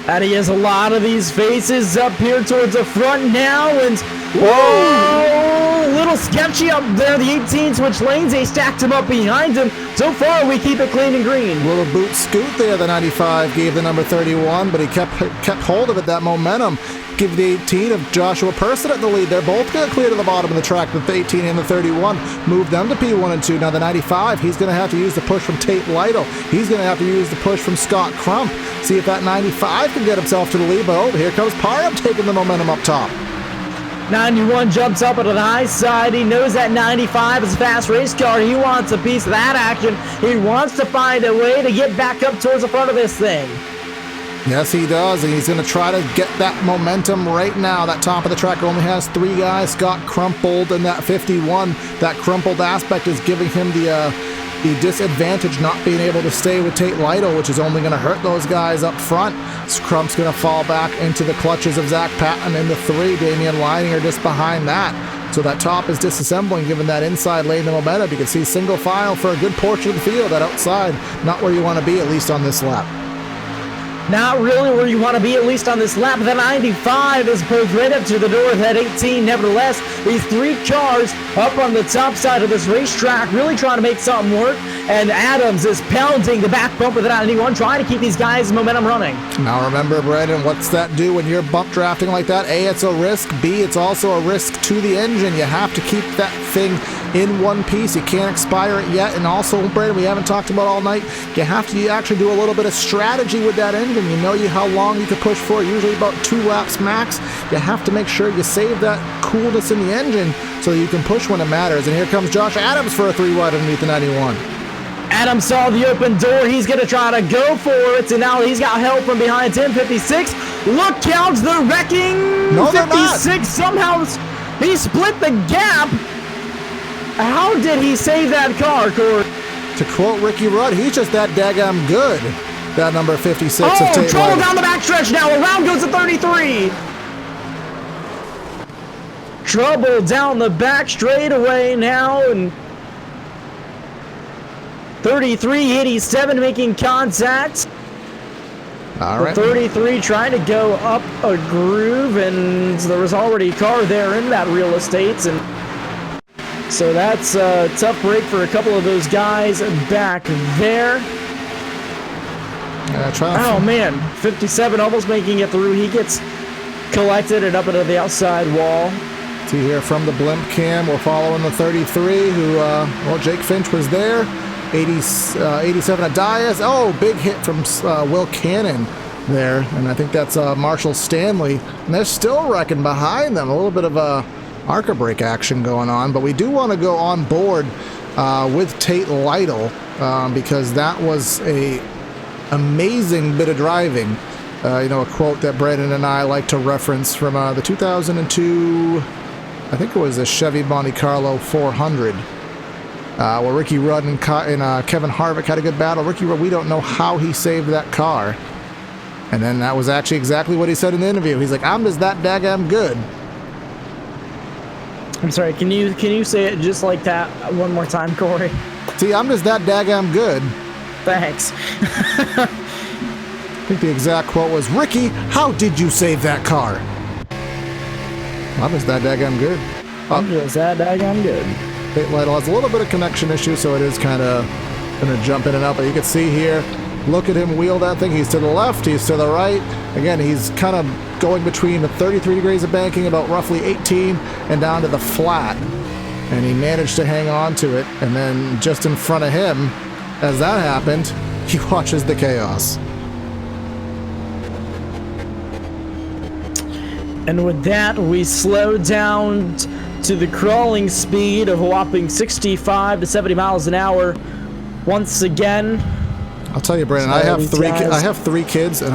And he has a lot of these faces up here towards the front now. And whoa, little little sketchy up there. The 18 switched lanes. They stacked him up behind him. So far, we keep it clean and green. Little boot scoot there. The 95 gave the number 31, but he kept hold of it, that momentum. Give the 18 of Joshua Person at the lead. They're both going to clear to the bottom of the track. The 18 and the 31 move them to P1 and 2. Now the 95, he's going to have to use the push from Tate Lytle. He's going to have to use the push from Scott Crump. See if that 95 can get himself to the lead. But here comes Parham taking the momentum up top. 91 jumps up into the high side. He knows that 95 is a fast race car. He wants a piece of that action. He wants to find a way to get back up towards the front of this thing. Yes, he does, and he's going to try to get that momentum right now. That top of the track only has 3 guys. Scott crumpled in that 51. That crumpled aspect is giving him the disadvantage not being able to stay with Tate Lytle, which is only going to hurt those guys up front. Crump's going to fall back into the clutches of Zach Patton in the 3. Damien Lining are just behind that. So that top is disassembling, giving that inside lane the momentum. You can see single file for a good portion of the field. That outside, not where you want to be, at least on this lap. Not really where you want to be, at least on this lap. The 95 is posed right up to the door of that 18. Nevertheless, these 3 cars up on the top side of this racetrack really trying to make something work. And Adams is pounding the back bumper of the 91, trying to keep these guys' momentum running. Now remember, Brandon, what's that do when you're bump drafting like that? A, it's a risk. B, it's also a risk to the engine. You have to keep that thing in one piece. You can't expire it yet. And also, Brandon, we haven't talked about all night, you have to actually do a little bit of strategy with that engine. You know how long you can push for, usually about 2 laps max. You have to make sure you save that coolness in the engine so that you can push when it matters. And here comes Josh Adams for a 3 wide underneath the 91. Adams saw the open door. He's going to try to go for it. And now he's got help from behind him. 56. Look out, they're wrecking. No, 56 somehow. He split the gap. How did he save that car, Corey? To quote Ricky Rudd, he's just that daggum good. That number 56 of Tate trouble Lytle. down the backstretch now. Around goes the 33. Trouble down the back straightaway now. And 33, 87 making contact. All right. The 33 trying to go up a groove. And there was already a car there in that real estate. And so that's a tough break for a couple of those guys back there. Oh man, 57 almost making it through. He gets collected and up into the outside wall. See here from the blimp cam, we're following the 33 who, well, Jake Finch was there. 87 at Diaz. Oh, big hit from Will Cannon there. And I think that's Marshall Stanley. And they're still wrecking behind them. A little bit of a ARCA brake action going on. But we do want to go on board with Tate Lytle because that was a amazing bit of driving. You know, a quote that Brandon and I like to reference from the 2002, I think it was a Chevy Monte Carlo 400, where Ricky Rudd and Kevin Harvick had a good battle. Ricky Rudd, we don't know how he saved that car. And then that was actually exactly what he said in the interview. He's like, I'm just that daggum good. I'm sorry, can you say it just like that one more time, Corey? See, I'm just that daggum good. Thanks. I think the exact quote was, Ricky, how did you save that car? I'm just that daggum good. I'm just that daggum good. Tate Lytle has a little bit of connection issue, so it is kind of going to jump in and out. But you can see here, look at him wheel that thing. He's to the left, he's to the right. Again, he's kind of going between the 33 degrees of banking, about roughly 18, and down to the flat. And he managed to hang on to it. And then just in front of him, as that happened, he watches the chaos. And with that, we slow down to the crawling speed of a whopping 65 to 70 miles an hour. Once again, I'll tell you, Brandon, I have three kids, and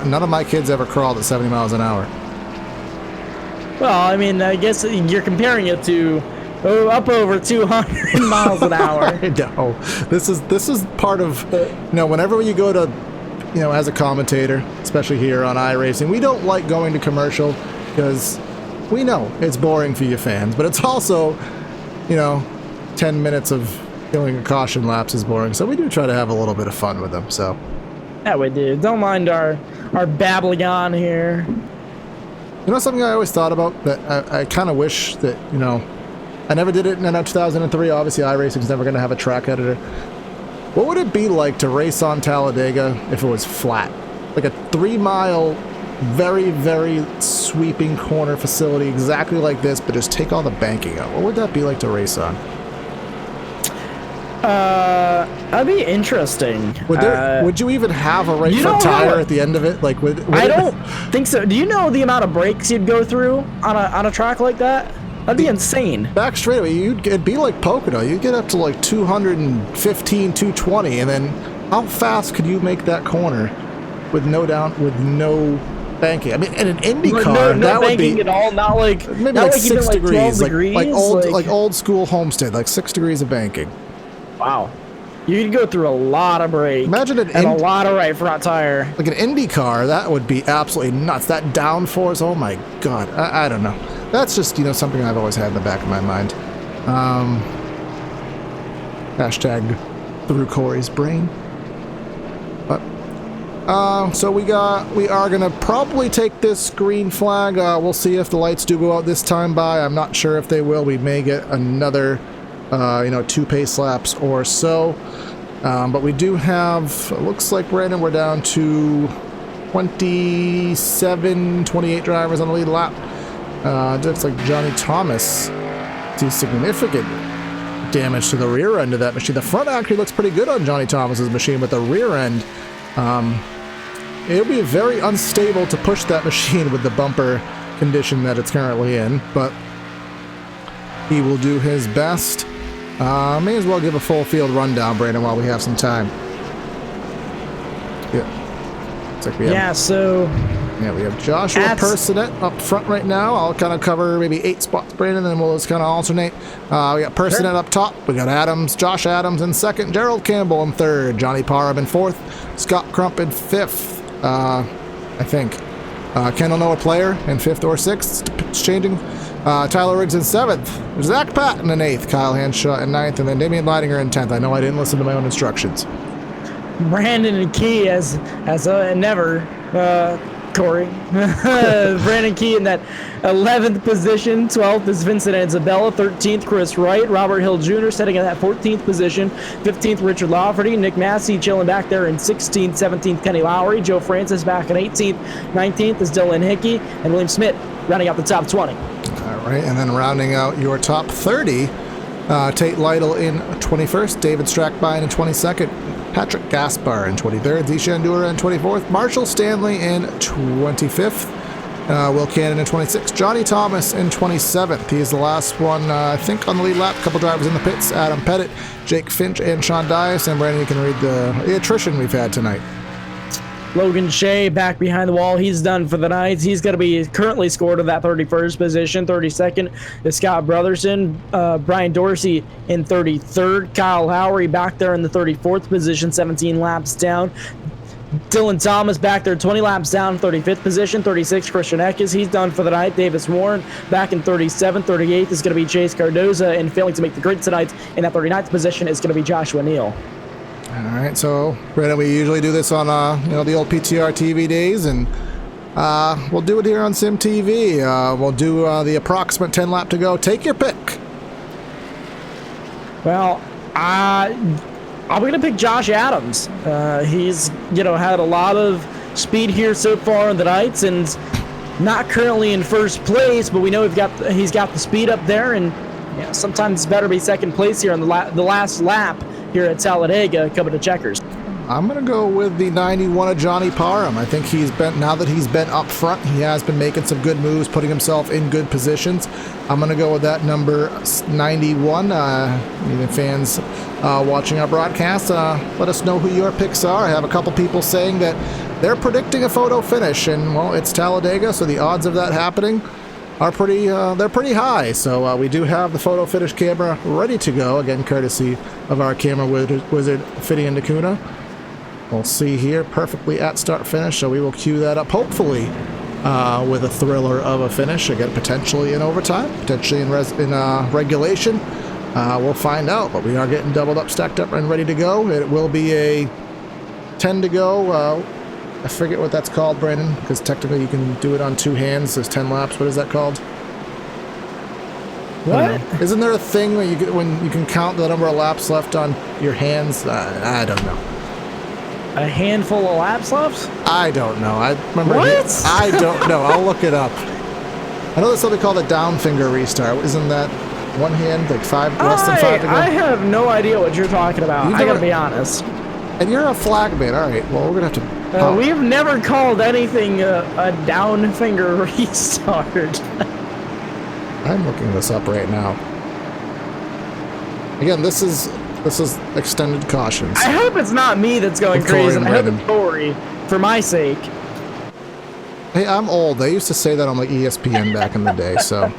none of my kids ever crawled at 70 miles an hour. Well, I mean, I guess you're comparing it to up over 200 miles an hour. I know. This is part of, whenever you go to, as a commentator, especially here on iRacing, we don't like going to commercial because we know it's boring for you fans, but it's also, 10 minutes of doing a caution laps is boring. So we do try to have a little bit of fun with them. So yeah, we do. Don't mind our babbling on here. Something I always thought about that I kind of wish that, I never did it in 2003. Obviously, iRacing's never going to have a track editor. What would it be like to race on Talladega if it was flat? Like a 3-mile, very, very sweeping corner facility, exactly like this, but just take all the banking out. What would that be like to race on? That'd be interesting. Would you even have a right front tire at the end of it? Like, I don't think so. Do you know the amount of brakes you'd go through on a track like that? That'd be insane. Back straightaway, it'd be like Pocono. You'd get up to like 215, 220, and then how fast could you make that corner with no banking? I mean, in an Indy car, that would be at all. Not like maybe not like like 6 even degrees, like 12 degrees, like old school Homestead, like 6 degrees of banking. Wow. You'd go through a lot of brake. Imagine a lot of right front tire. Like an Indy car, that would be absolutely nuts. That downforce, oh my god. I don't know. That's just, something I've always had in the back of my mind. Hashtag through Corey's brain. But so we are gonna probably take this green flag. We'll see if the lights do go out this time by. I'm not sure if they will. We may get another 2 pace laps or so. But we do have, it looks like, Brandon, we're down to 28 drivers on the lead lap. It looks like Johnny Thomas sees significant damage to the rear end of that machine. The front actually looks pretty good on Johnny Thomas's machine, but the rear end, it'll be very unstable to push that machine with the bumper condition that it's currently in, but he will do his best. May as well give a full field rundown, Brandon, while we have some time. Yeah. Looks like we have, we have Joshua Personet up front right now. I'll kind of cover maybe 8 spots, Brandon, and then we'll just kind of alternate. We got Personet up top. We got Josh Adams in second, Gerald Campbell in third, Johnny Parham in fourth, Scott Crump in fifth, I think. Kendall Noah Player in fifth or sixth. It's changing. Tyler Riggs in 7th, Zach Patton in 8th, Kyle Hanshaw in 9th, and then Damien Leidinger in 10th. I know I didn't listen to my own instructions. Brandon and Key as never, Corey. Brandon Key in that 11th position. 12th is Vincent Anzabella. 13th, Chris Wright. Robert Hill Jr. sitting in that 14th position. 15th, Richard Lafferty. Nick Massi chilling back there in 16th. 17th, Kenny Lowry. Joe Francis back in 18th. 19th is Dylan Hickey. And William Smith rounding out the top 20. All right, and then rounding out your top 30, Tate Lytle in 21st, David Strackbine in 22nd, Patrick Gaspar in 23rd, Zishan Dura in 24th, Marshall Stanley in 25th, Will Cannon in 26th, Johnny Thomas in 27th. He is the last one, I think, on the lead lap. A couple drivers in the pits, Adam Pettit, Jake Finch, and Sean Dias. And Brandon, you can read the attrition we've had tonight. Logan Shea back behind the wall. He's done for the night. He's going to be currently scored to that 31st position. 32nd is Scott Brotherson. Brian Dorsey in 33rd. Kyle Lowry back there in the 34th position, 17 laps down. Dylan Thomas back there, 20 laps down, 35th position. 36th, Christian Eckes. He's done for the night. Davis Warren back in 37th. 38th is going to be Chase Cardoza. And failing to make the grid tonight in that 39th position is going to be Joshua Neal. All right, so Brandon, we usually do this on the old PTR TV days, and we'll do it here on Sim TV. We'll do the approximate 10 lap to go. Take your pick. Well, I'm going to pick Josh Adams. He's had a lot of speed here so far in the nights, and not currently in first place, but we know he's got the speed up there, and sometimes it's better to be second place here on the last lap here at Talladega, coming to checkers. I'm going to go with the 91 of Johnny Parham. I think now that he's been up front, he has been making some good moves, putting himself in good positions. I'm going to go with that number 91. Even fans watching our broadcast, let us know who your picks are. I have a couple people saying that they're predicting a photo finish, and well, it's Talladega, so the odds of that happening are they're pretty high. So we do have the photo finish camera ready to go, again courtesy of our camera wizard Fiddy and Nakuna. We'll see here perfectly at start finish, so we will cue that up hopefully with a thriller of a finish, again potentially in overtime, potentially in regulation. We'll find out, but we are getting doubled up, stacked up, and ready to go. It will be a 10 to go. I forget what that's called, Brandon, because technically you can do it on 2 hands. There's 10 laps. What is that called? What? Isn't there a thing where when you can count the number of laps left on your hands? I don't know. A handful of laps left? I don't know. I remember. What? I don't know. I'll look it up. I know there's something called a down finger restart. Isn't that one hand, like less than 5 to go? I have no idea what you're talking about. I gotta be honest. And you're a flagman. All right. Well, we're gonna have to. We've never called anything a down finger restart. I'm looking this up right now. Again, this is extended cautions. I hope it's not me that's going crazy. I hope it's Tori, for my sake. Hey, I'm old. They used to say that on like ESPN back in the day, so.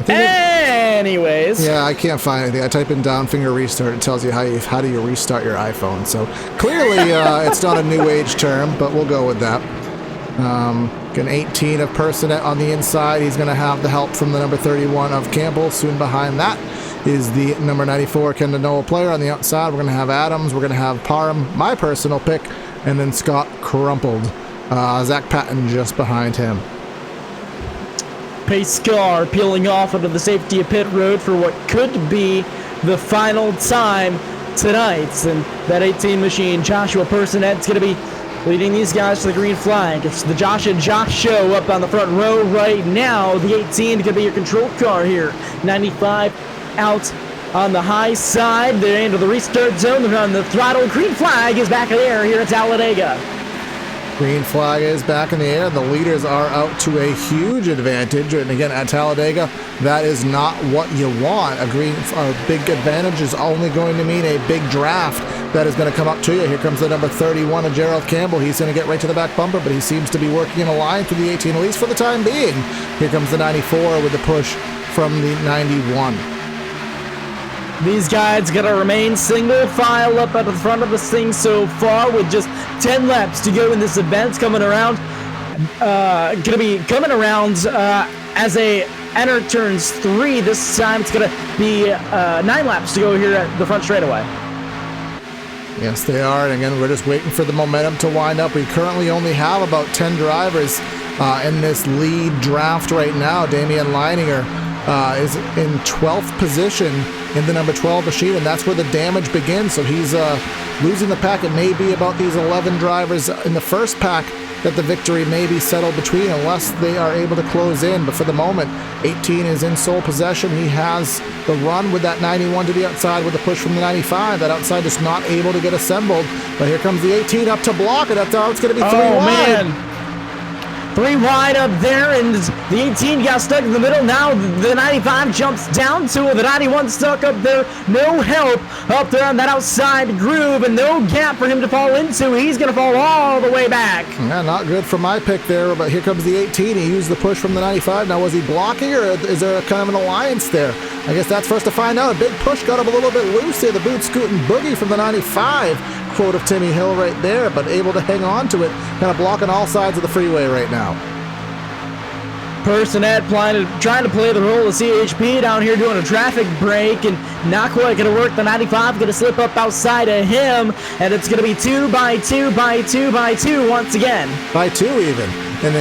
Anyways. Yeah, I can't find anything. I type in down finger restart. It tells you how do you restart your iPhone. So clearly, it's not a new age term, but we'll go with that. An 18 of Pristine on the inside. He's going to have the help from the number 31 of Campbell. Soon behind that is the number 94 Kendanoa player. On the outside, we're going to have Adams. We're going to have Parham, my personal pick, and then Scott Crumpled. Zach Patton just behind him. Pace car peeling off into the safety of pit road for what could be the final time tonight. And that 18 machine, Joshua Personet's going to be leading these guys to the green flag. It's the Josh and Josh show up on the front row right now. The 18 could be your control car here. 95 out on the high side. They're into the restart zone. They're on the throttle. Green flag is back in the air here at Talladega. Green flag is back in the air. The leaders are out to a huge advantage. And again, at Talladega, that is not what you want. A big advantage is only going to mean a big draft that is going to come up to you. Here comes the number 31 of Gerald Campbell. He's going to get right to the back bumper, but he seems to be working in a line through the 18, at least for the time being. Here comes the 94 with the push from the 91. These guys going to remain single file up at the front of this thing so far with just 10 laps to go in this event. Coming around, going to be coming around as they enter turns 3. This time it's going to be 9 laps to go here at the front straightaway. Yes, they are. And again, we're just waiting for the momentum to wind up. We currently only have about 10 drivers in this lead draft right now. Damien Leininger is in 12th position in the number 12 machine, and that's where the damage begins. So he's losing the pack. It may be about these 11 drivers in the first pack that the victory may be settled between unless they are able to close in. But for the moment, 18 is in sole possession. He has the run with that 91 to the outside with the push from the 95. That outside is not able to get assembled. But here comes the 18 up to block, and that's how it's going to be 3 wide. Man. 3 wide up there, and the 18 got stuck in the middle. Now the 95 jumps down to it. The 91 stuck up there. No help up there on that outside groove, and no gap for him to fall into. He's going to fall all the way back. Yeah, not good for my pick there, but here comes the 18. He used the push from the 95. Now, was he blocking, or is there a kind of an alliance there? I guess that's for us to find out. A big push got him a little bit loose there. The boot scooting boogie from the 95. Quote of Timmy Hill right there, but able to hang on to it, kind of blocking all sides of the freeway right now. Personette trying to play the role of CHP down here doing a traffic break, and not quite going to work. The 95 going to slip up outside of him, and it's going to be 2 by 2 by 2 by 2 once again. By 2 even. And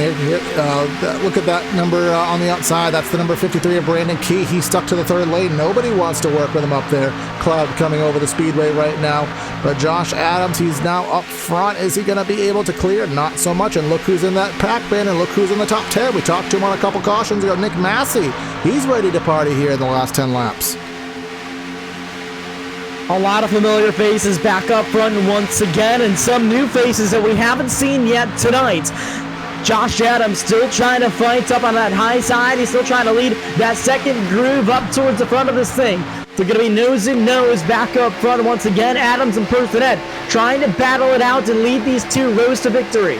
look at that number on the outside. That's the number 53 of Brandon Key. He's stuck to the 3rd lane. Nobody wants to work with him up there. Cloud coming over the speedway right now. But Josh Adams, he's now up front. Is he going to be able to clear? Not so much. And look who's in that pack bin, and look who's in the top 10. We talked to him on a couple cautions ago. Nick Massi. He's ready to party here in the last 10 laps. A lot of familiar faces back up front once again, and some new faces that we haven't seen yet tonight. Josh Adams still trying to fight up on that high side. He's still trying to lead that second groove up towards the front of this thing. They're going to be nose and nose back up front once again. Adams and Personette trying to battle it out and lead these 2 rows to victory.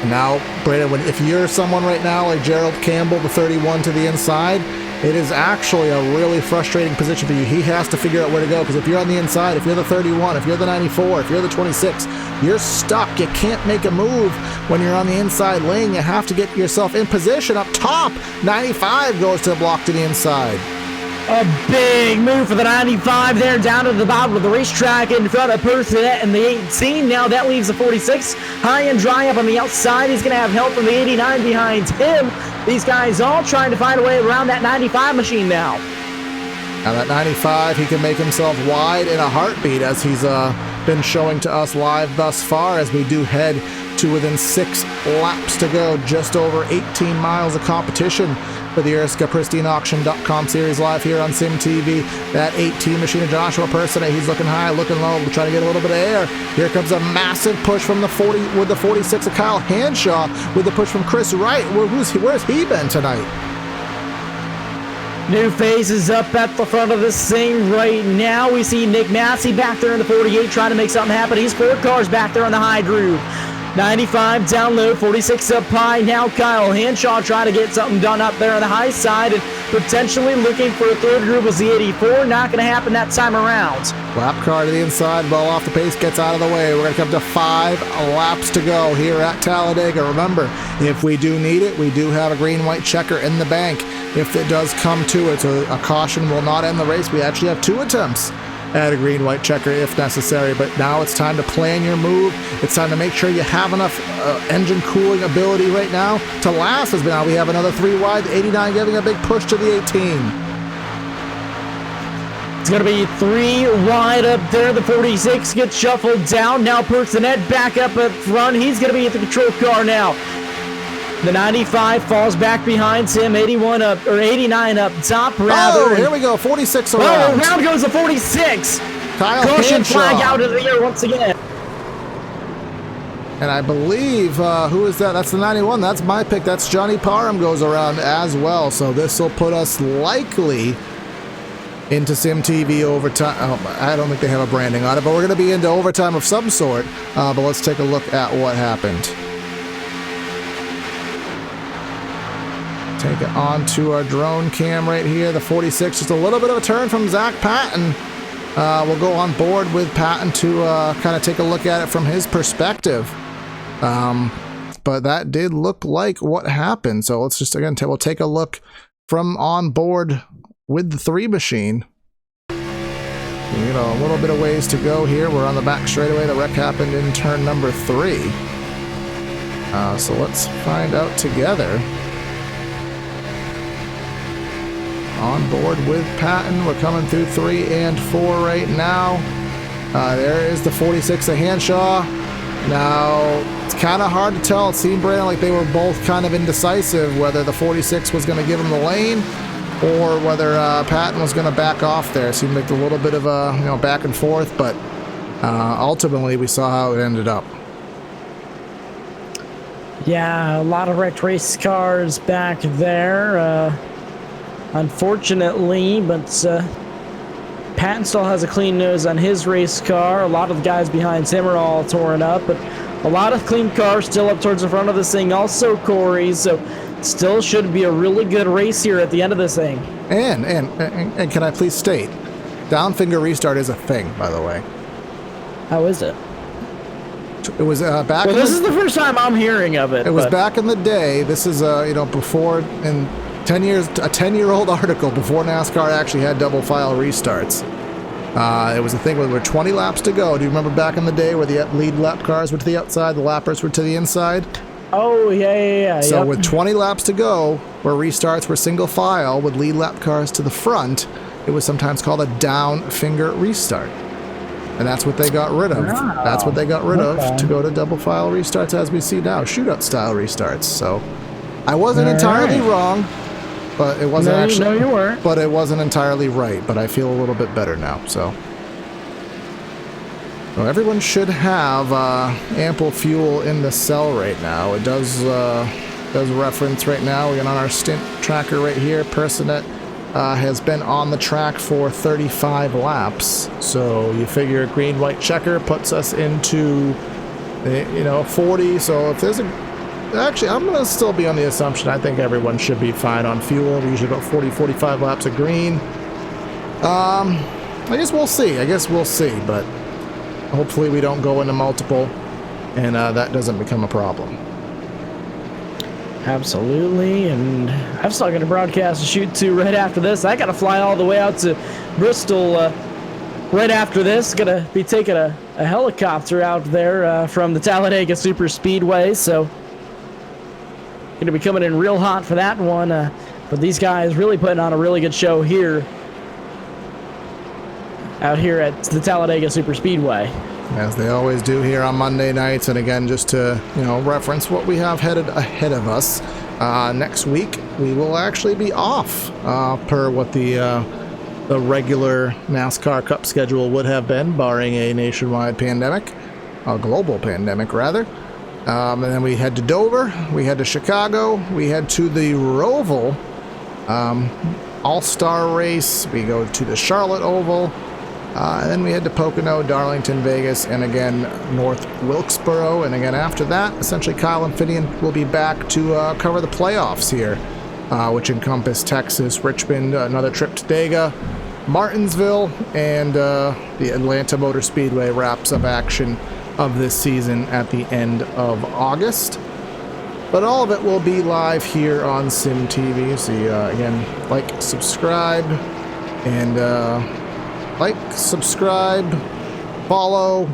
Now, Brandon, if you're someone right now like Gerald Campbell, the 31 to the inside, it is actually a really frustrating position for you. He has to figure out where to go, because if you're on the inside, if you're the 31, if you're the 94, if you're the 26, you're stuck. You can't make a move when you're on the inside lane. You have to get yourself in position up top. 95 goes to the block to the inside. A big move for the 95 there, down to the bottom of the racetrack in front of Pristine and the 18. Now that leaves the 46 high and dry up on the outside. He's going to have help from the 89 behind him. These guys all trying to find a way around that 95 machine now. Now that 95, he can make himself wide in a heartbeat, as he's been showing to us live thus far, as we do head to within 6 laps to go, just over 18 miles of competition for the ERSCA PristineAuction.com series live here on Sim TV. That 18 machine of Joshua Pristine, he's looking high, looking low, trying to get a little bit of air. Here comes a massive push from the 40 with the 46 of Kyle Hanshaw, with the push from Chris Wright. Where's he been tonight? New faces up at the front of this thing right now. We see Mcnasty back there in the 48 trying to make something happen. He's 4 cars back there on the high groove. 95 down low, 46 up high. Now Kyle Hanshaw trying to get something done up there on the high side and potentially looking for a third group was the 84. Not going to happen that time around. Lap car to the inside, well off the pace, gets out of the way. We're going to come to 5 laps to go here at Talladega. Remember, if we do need it, we do have a green-white checker in the bank if it does come to it. So a caution will not end the race. We actually have 2 attempts at a green-white checker if necessary, but now it's time to plan your move. It's time to make sure you have enough engine cooling ability right now to last. As now we have another 3 wide, 89 giving a big push to the 18. It's going to be 3 wide up there. The 46 gets shuffled down. Now Pristine back up at front. He's going to be at the control car now. The 95 falls back behind him. 81 up, or 89 up top, rather. Oh, here we go. 46 around. Oh, around goes the 46. Kyle Caution Hanshaw. flag out of the air once again. And I believe, who is that? That's the 91. That's my pick. That's Johnny Parham goes around as well. So this will put us likely into Sim TV overtime. Oh, I don't think they have a branding on it, but we're going to be into overtime of some sort. But let's take a look at what happened. Take it on to our drone cam right here. The 46, just a little bit of a turn from Zach Patton. We'll go on board with Patton to kind of take a look at it from his perspective. But that did look like what happened. So let's just, again, we'll take a look from on board with the 3 machine. You know, a little bit of ways to go here. We're on the back straightaway. The wreck happened in turn number 3. So let's find out together. On board with Patton. We're coming through 3 and 4 right now. There is the 46 of Hanshaw. Now, it's kind of hard to tell. It seemed, Brandon, like they were both kind of indecisive whether the 46 was going to give him the lane or whether Patton was going to back off there. It seemed like a little bit of a back and forth, but ultimately we saw how it ended up. Yeah, a lot of wrecked race cars back there. Unfortunately, but Patton still has a clean nose on his race car. A lot of the guys behind him are all torn up, but a lot of clean cars still up towards the front of this thing. Also Corey, so still should be a really good race here at the end of this thing. And can I please state, down finger restart is a thing, by the way. How is it? It was back. Well, this is the first time I'm hearing of it. It was back in the day. This is before in 10 years, a 10-year-old article before NASCAR actually had double file restarts. It was a thing where there were 20 laps to go. Do you remember back in the day where the lead lap cars were to the outside, the lappers were to the inside? Oh, yeah. So with 20 laps to go, where restarts were single file with lead lap cars to the front, it was sometimes called a down finger restart. And that's what they got rid of. Wow. That's what they got rid of to go to double file restarts as we see now, shootout style restarts. So I wasn't entirely wrong. But it wasn't actually. No, you weren't. But it wasn't entirely right. But I feel a little bit better now. So everyone should have ample fuel in the cell right now. It does reference right now. We're on our stint tracker right here. Pristine has been on the track for 35 laps. So you figure a green-white checker puts us into 40. So if there's Actually, I'm going to still be on the assumption I think everyone should be fine on fuel. Usually about 40-45 laps of green. I guess we'll see. But hopefully we don't go into multiple and that doesn't become a problem. Absolutely, and I've still got a broadcast to shoot to right after this. I got to fly all the way out to Bristol right after this. Gonna be taking a helicopter out there from the Talladega Superspeedway, so gonna be coming in real hot for that one. But these guys really putting on a really good show here, out here at the Talladega Superspeedway. As they always do here on Monday nights. And again, just to reference what we have headed ahead of us, next week we will actually be off per what the regular NASCAR Cup schedule would have been, barring a nationwide pandemic, a global pandemic rather. And then we head to Dover, we head to Chicago, we head to the Roval All-Star Race, we go to the Charlotte Oval, and then we head to Pocono, Darlington, Vegas, and again North Wilkesboro. And again after that, essentially Kyle and Finian will be back to cover the playoffs here, which encompass Texas, Richmond, another trip to Dega, Martinsville, and the Atlanta Motor Speedway wraps up action of this season at the end of August. But all of it will be live here on Sim TV. So again, like, subscribe, and follow,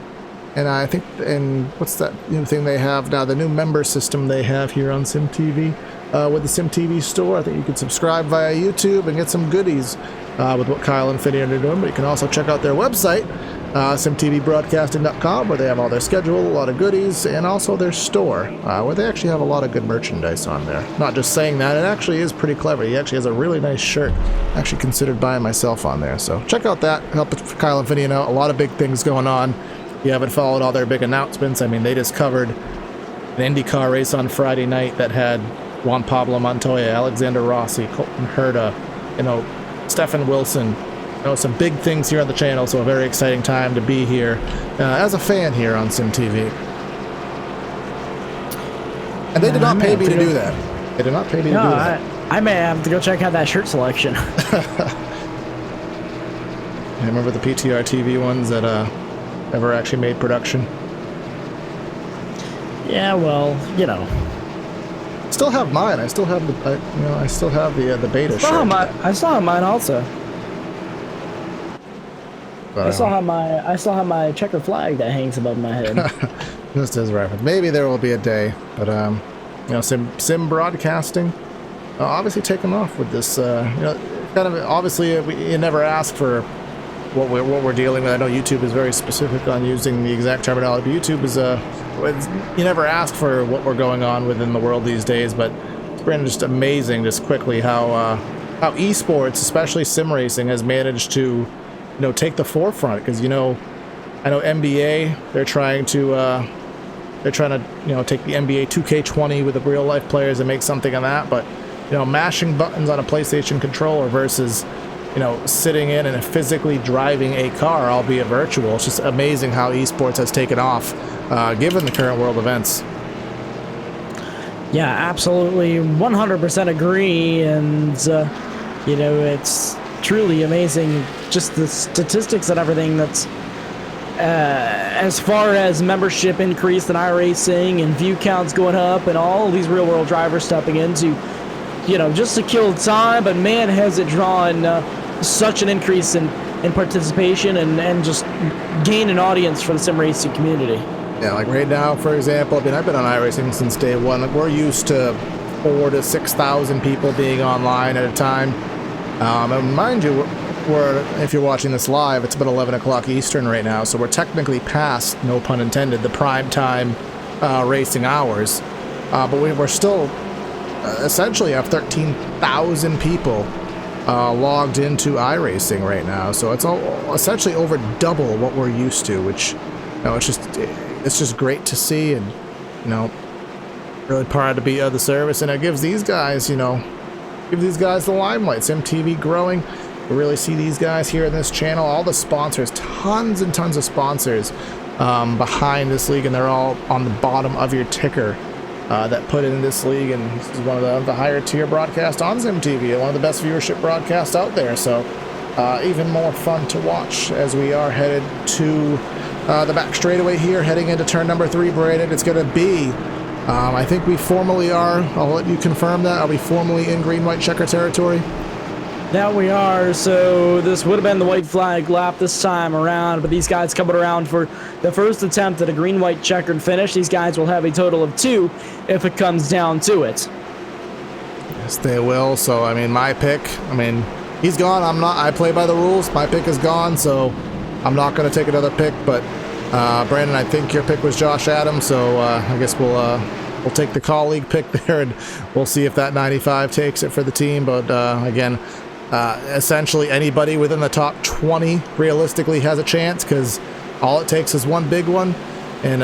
and I think, and what's that new thing they have now, the new member system they have here on Sim TV with the Sim TV store. I think you can subscribe via YouTube and get some goodies with what Kyle and Finian are doing. But you can also check out their website, simtvbroadcasting.com, where they have all their schedule, a lot of goodies, and also their store, where they actually have a lot of good merchandise on there. Not just saying that, it actually is pretty clever. He actually has a really nice shirt. Actually considered buying myself on there. So check out that. Help Kyle and Finian out. A lot of big things going on. If you haven't followed all their big announcements, I mean, they just covered an IndyCar race on Friday night that had Juan Pablo Montoya, Alexander Rossi, Colton Herta, Stefan Wilson. Some big things here on the channel, so a very exciting time to be here as a fan here on Sim TV. And they did not pay me to do that. They did not pay me to do that. I may have to go check out that shirt selection. I remember the PTR TV ones that never actually made production. Yeah, well, Still have mine. I still have the beta shirt. I still have mine also. But, I still have my checker flag that hangs above my head. Just as reference. Maybe there will be a day, but sim broadcasting, obviously taking off with this. Kind of obviously you never ask for what we're dealing with. I know YouTube is very specific on using the exact terminology. YouTube is you never ask for what we're going on within the world these days, but it's been just amazing, just quickly how esports, especially sim racing, has managed to take the forefront. Because I know NBA, they're trying to take the NBA 2K20 with the real life players and make something of that. But mashing buttons on a PlayStation controller versus sitting in and physically driving a car, albeit virtual. It's just amazing how esports has taken off, given the current world events. Yeah, absolutely, 100% agree, and it's truly amazing, just the statistics and everything that's as far as membership increase in iRacing and view counts going up and all these real world drivers stepping into just to kill time. But man, has it drawn such an increase in participation and just gain an audience for the sim racing community. Yeah, like right now, for example, I've been on iRacing since day one. We're used to 4,000 to 6,000 people being online at a time. And mind you, if you're watching this live, it's about 11 o'clock Eastern right now, so we're technically past, no pun intended, the prime time racing hours. But we're still essentially have 13,000 people logged into iRacing right now, so it's essentially over double what we're used to, which it's just great to see, and really proud to be of the service, and it gives these guys the limelight. Sim TV growing. We really see these guys here in this channel, all the sponsors, tons and tons of sponsors behind this league, and they're all on the bottom of your ticker that put in this league. And this is one of the higher tier broadcasts on Sim TV, one of the best viewership broadcasts out there, so even more fun to watch as we are headed to the back straightaway here, heading into turn number 3, Brandon. It's going to be I think we formally are. I'll let you confirm that. Are we formally in green-white checker territory? That we are. So this would have been the white flag lap this time around, but these guys coming around for the first attempt at a green-white checkered finish. These guys will have a total of 2 if it comes down to it. Yes, they will. So, I mean, my pick, he's gone. I play by the rules. My pick is gone, so I'm not going to take another pick. But, Brandon, I think your pick was Josh Adams, so I guess we'll take the colleague pick there, and we'll see if that 95 takes it for the team. But, again, essentially anybody within the top 20 realistically has a chance, because all it takes is one big one, and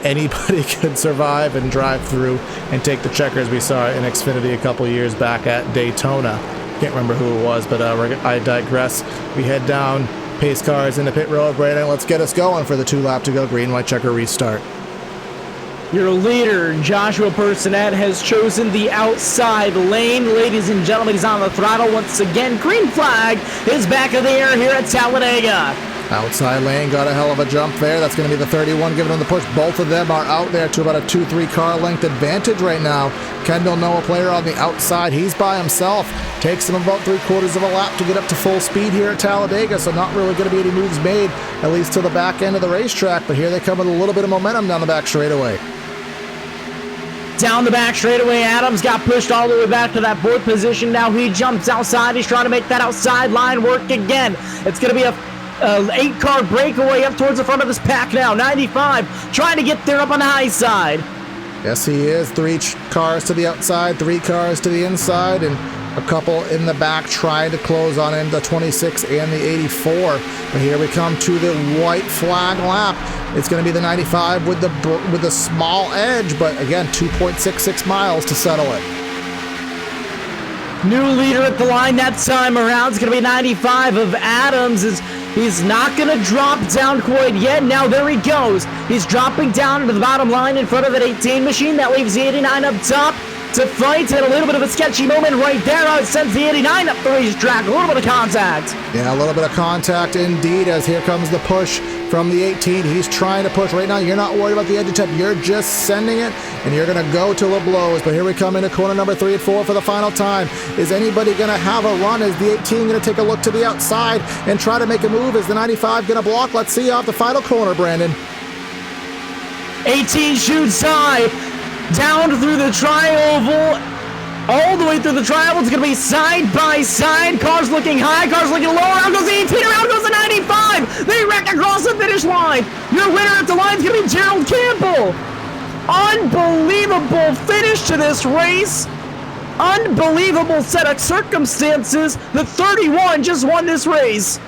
anybody could survive and drive through and take the checkers. We saw it in Xfinity a couple years back at Daytona. Can't remember who it was, but I digress. We head down, pace cars into pit road. Brandon, let's get us going for the 2 lap to go green white checker restart. Your leader, Joshua Personette, has chosen the outside lane. Ladies and gentlemen, he's on the throttle once again. Green flag is back of the air here at Talladega. Outside lane, got a hell of a jump there. That's going to be the 31 giving him the push. Both of them are out there to about a 2-3 car length advantage right now. Kendall Noah player on the outside. He's by himself. Takes him about 3/4 of a lap to get up to full speed here at Talladega, so not really going to be any moves made, at least to the back end of the racetrack. But here they come with a little bit of momentum down the back straightaway. Down the back straightaway, Adams got pushed all the way back to that 4th position. Now he jumps outside. He's trying to make that outside line work again. It's going to be a 8-car breakaway up towards the front of this pack now. 95 trying to get there up on the high side. Yes, he is. 3 cars to the outside, 3 cars to the inside, and a couple in the back trying to close on in the 26 and the 84. But here we come to the white flag lap. It's going to be the 95 with the small edge, but again, 2.66 miles to settle it. New leader at the line that time around. It's going to be 95 of Adams. He's not going to drop down quite yet. Now there he goes. He's dropping down into the bottom line in front of that 18 machine. That leaves the 89 up top to fight. Had a little bit of a sketchy moment right there. It sends the 89 up the racetrack. A little bit of contact. Yeah, a little bit of contact indeed, as here comes the push from the 18. He's trying to push right now. You're not worried about the edge of tip. You're just sending it, and you're going to go till it blows. But here we come into corner number 3 and 4 for the final time. Is anybody going to have a run? Is the 18 going to take a look to the outside and try to make a move? Is the 95 going to block? Let's see off the final corner, Brandon. 18 shoots high, down through the tri-oval, all the way through the tri-oval. It's going to be side by side. Cars looking high, cars looking low. Around goes the 18, around goes the 95. They wreck across the finish line. Your winner at the line is going to be Gerald Campbell. Unbelievable finish to this race. Unbelievable set of circumstances. The 31 just won this race.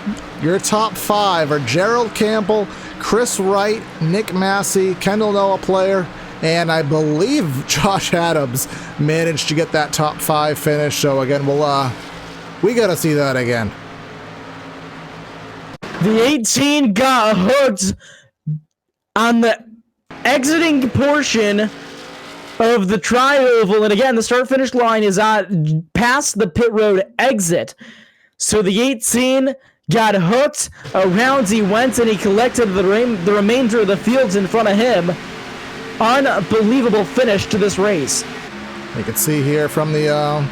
Your top 5 are Gerald Campbell, Chris Wright, Nick Massi, Kendall Noah player, and I believe Josh Adams managed to get that top 5 finish. So again, we got to see that again. The 18 got hooked on the exiting portion of the tri-oval, and again, the start-finish line is past the pit road exit. So the 18 got hooked. Around he went, and he collected the remainder of the fields in front of him. Unbelievable finish to this race. You can see here from the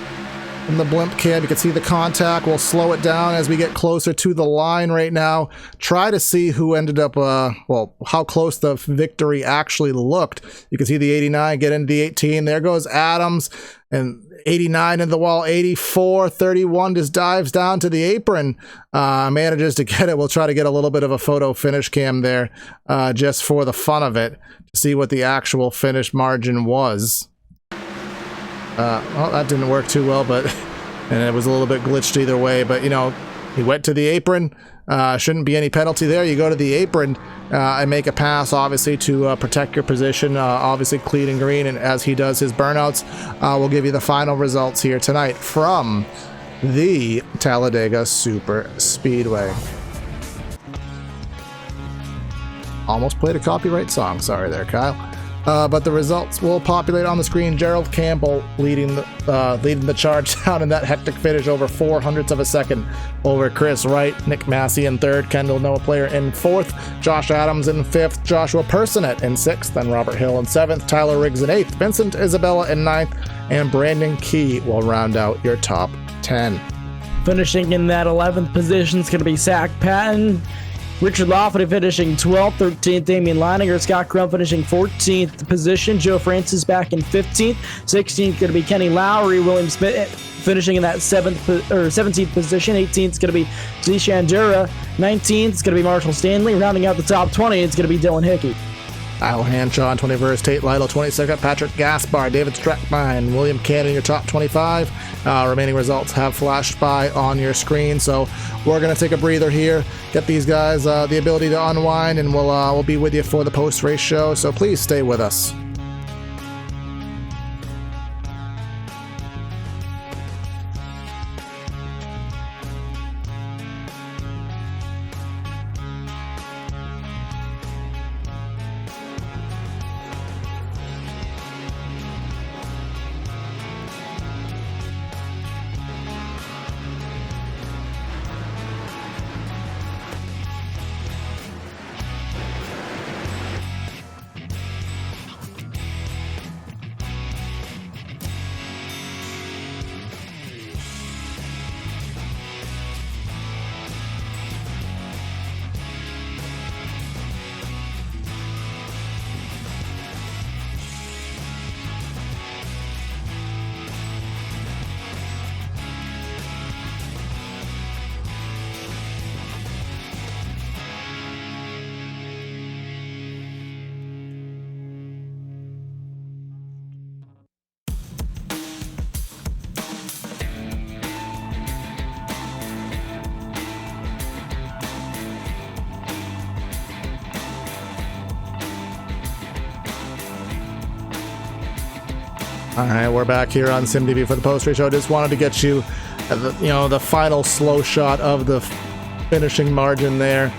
blimp cam, you can see the contact. We'll slow it down as we get closer to the line right now. Try to see who ended up, how close the victory actually looked. You can see the 89 get into the 18. There goes Adams, and 89 in the wall, 84, 31 just dives down to the apron, manages to get it. We'll try to get a little bit of a photo finish cam there just for the fun of it, to see what the actual finish margin was. Well, that didn't work too well, and it was a little bit glitched either way, but you know, he went to the apron. Shouldn't be any penalty there. You go to the apron and make a pass, obviously, to protect your position, obviously clean and green, and as he does his burnouts, we'll give you the final results here tonight from the Talladega Superspeedway. Almost played a copyright song. Sorry there, Kyle. but the results will populate on the screen. Gerald Campbell leading the charge down in that hectic finish, over 0.04 of a second over Chris Wright. Mcnasty in third, Kendall Noah Player in fourth, Josh Adams in fifth, Joshua Personet in sixth, then Robert Hill in seventh, Tyler Riggs in eighth, Vincent Isabella in ninth, and Brandon Key will round out your top 10. Finishing in that 11th position is going to be Zach Patton. Richard Lafferty finishing 12th, 13th, Damien Leininger, Scott Crump finishing 14th position, Joe Francis back in 15th, 16th going to be Kenny Lowry, William Smith finishing in that 17th position, 18th is going to be Zishan Dura, 19th is going to be Marshall Stanley, rounding out the top 20, it's going to be Dylan Hickey. Al Hanshaw in 21st, Tate Lytle 22nd, Patrick Gaspar, David Strackmine, William Cannon in your top 25. Remaining results have flashed by on your screen, so we're going to take a breather here, get these guys the ability to unwind, and we'll be with you for the post-race show, so please stay with us. All right, we're back here on SimTV for the post-race show. Just wanted to get you, the final slow shot of the finishing margin there.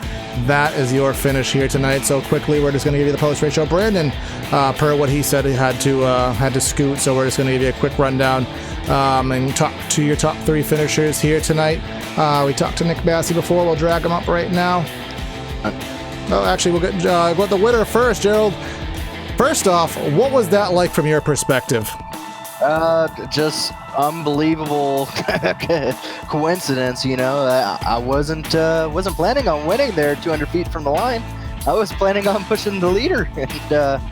That is your finish here tonight. So quickly, we're just going to give you the post-race show. Brandon, per what he said, he had to scoot. So we're just going to give you a quick rundown and talk to your top three finishers here tonight. We talked to Nick Massi before. We'll drag him up right now. We'll get the winner first, Gerald. First off, what was that like from your perspective? Just unbelievable coincidence, I wasn't planning on winning there 200 feet from the line. I was planning on pushing the leader, and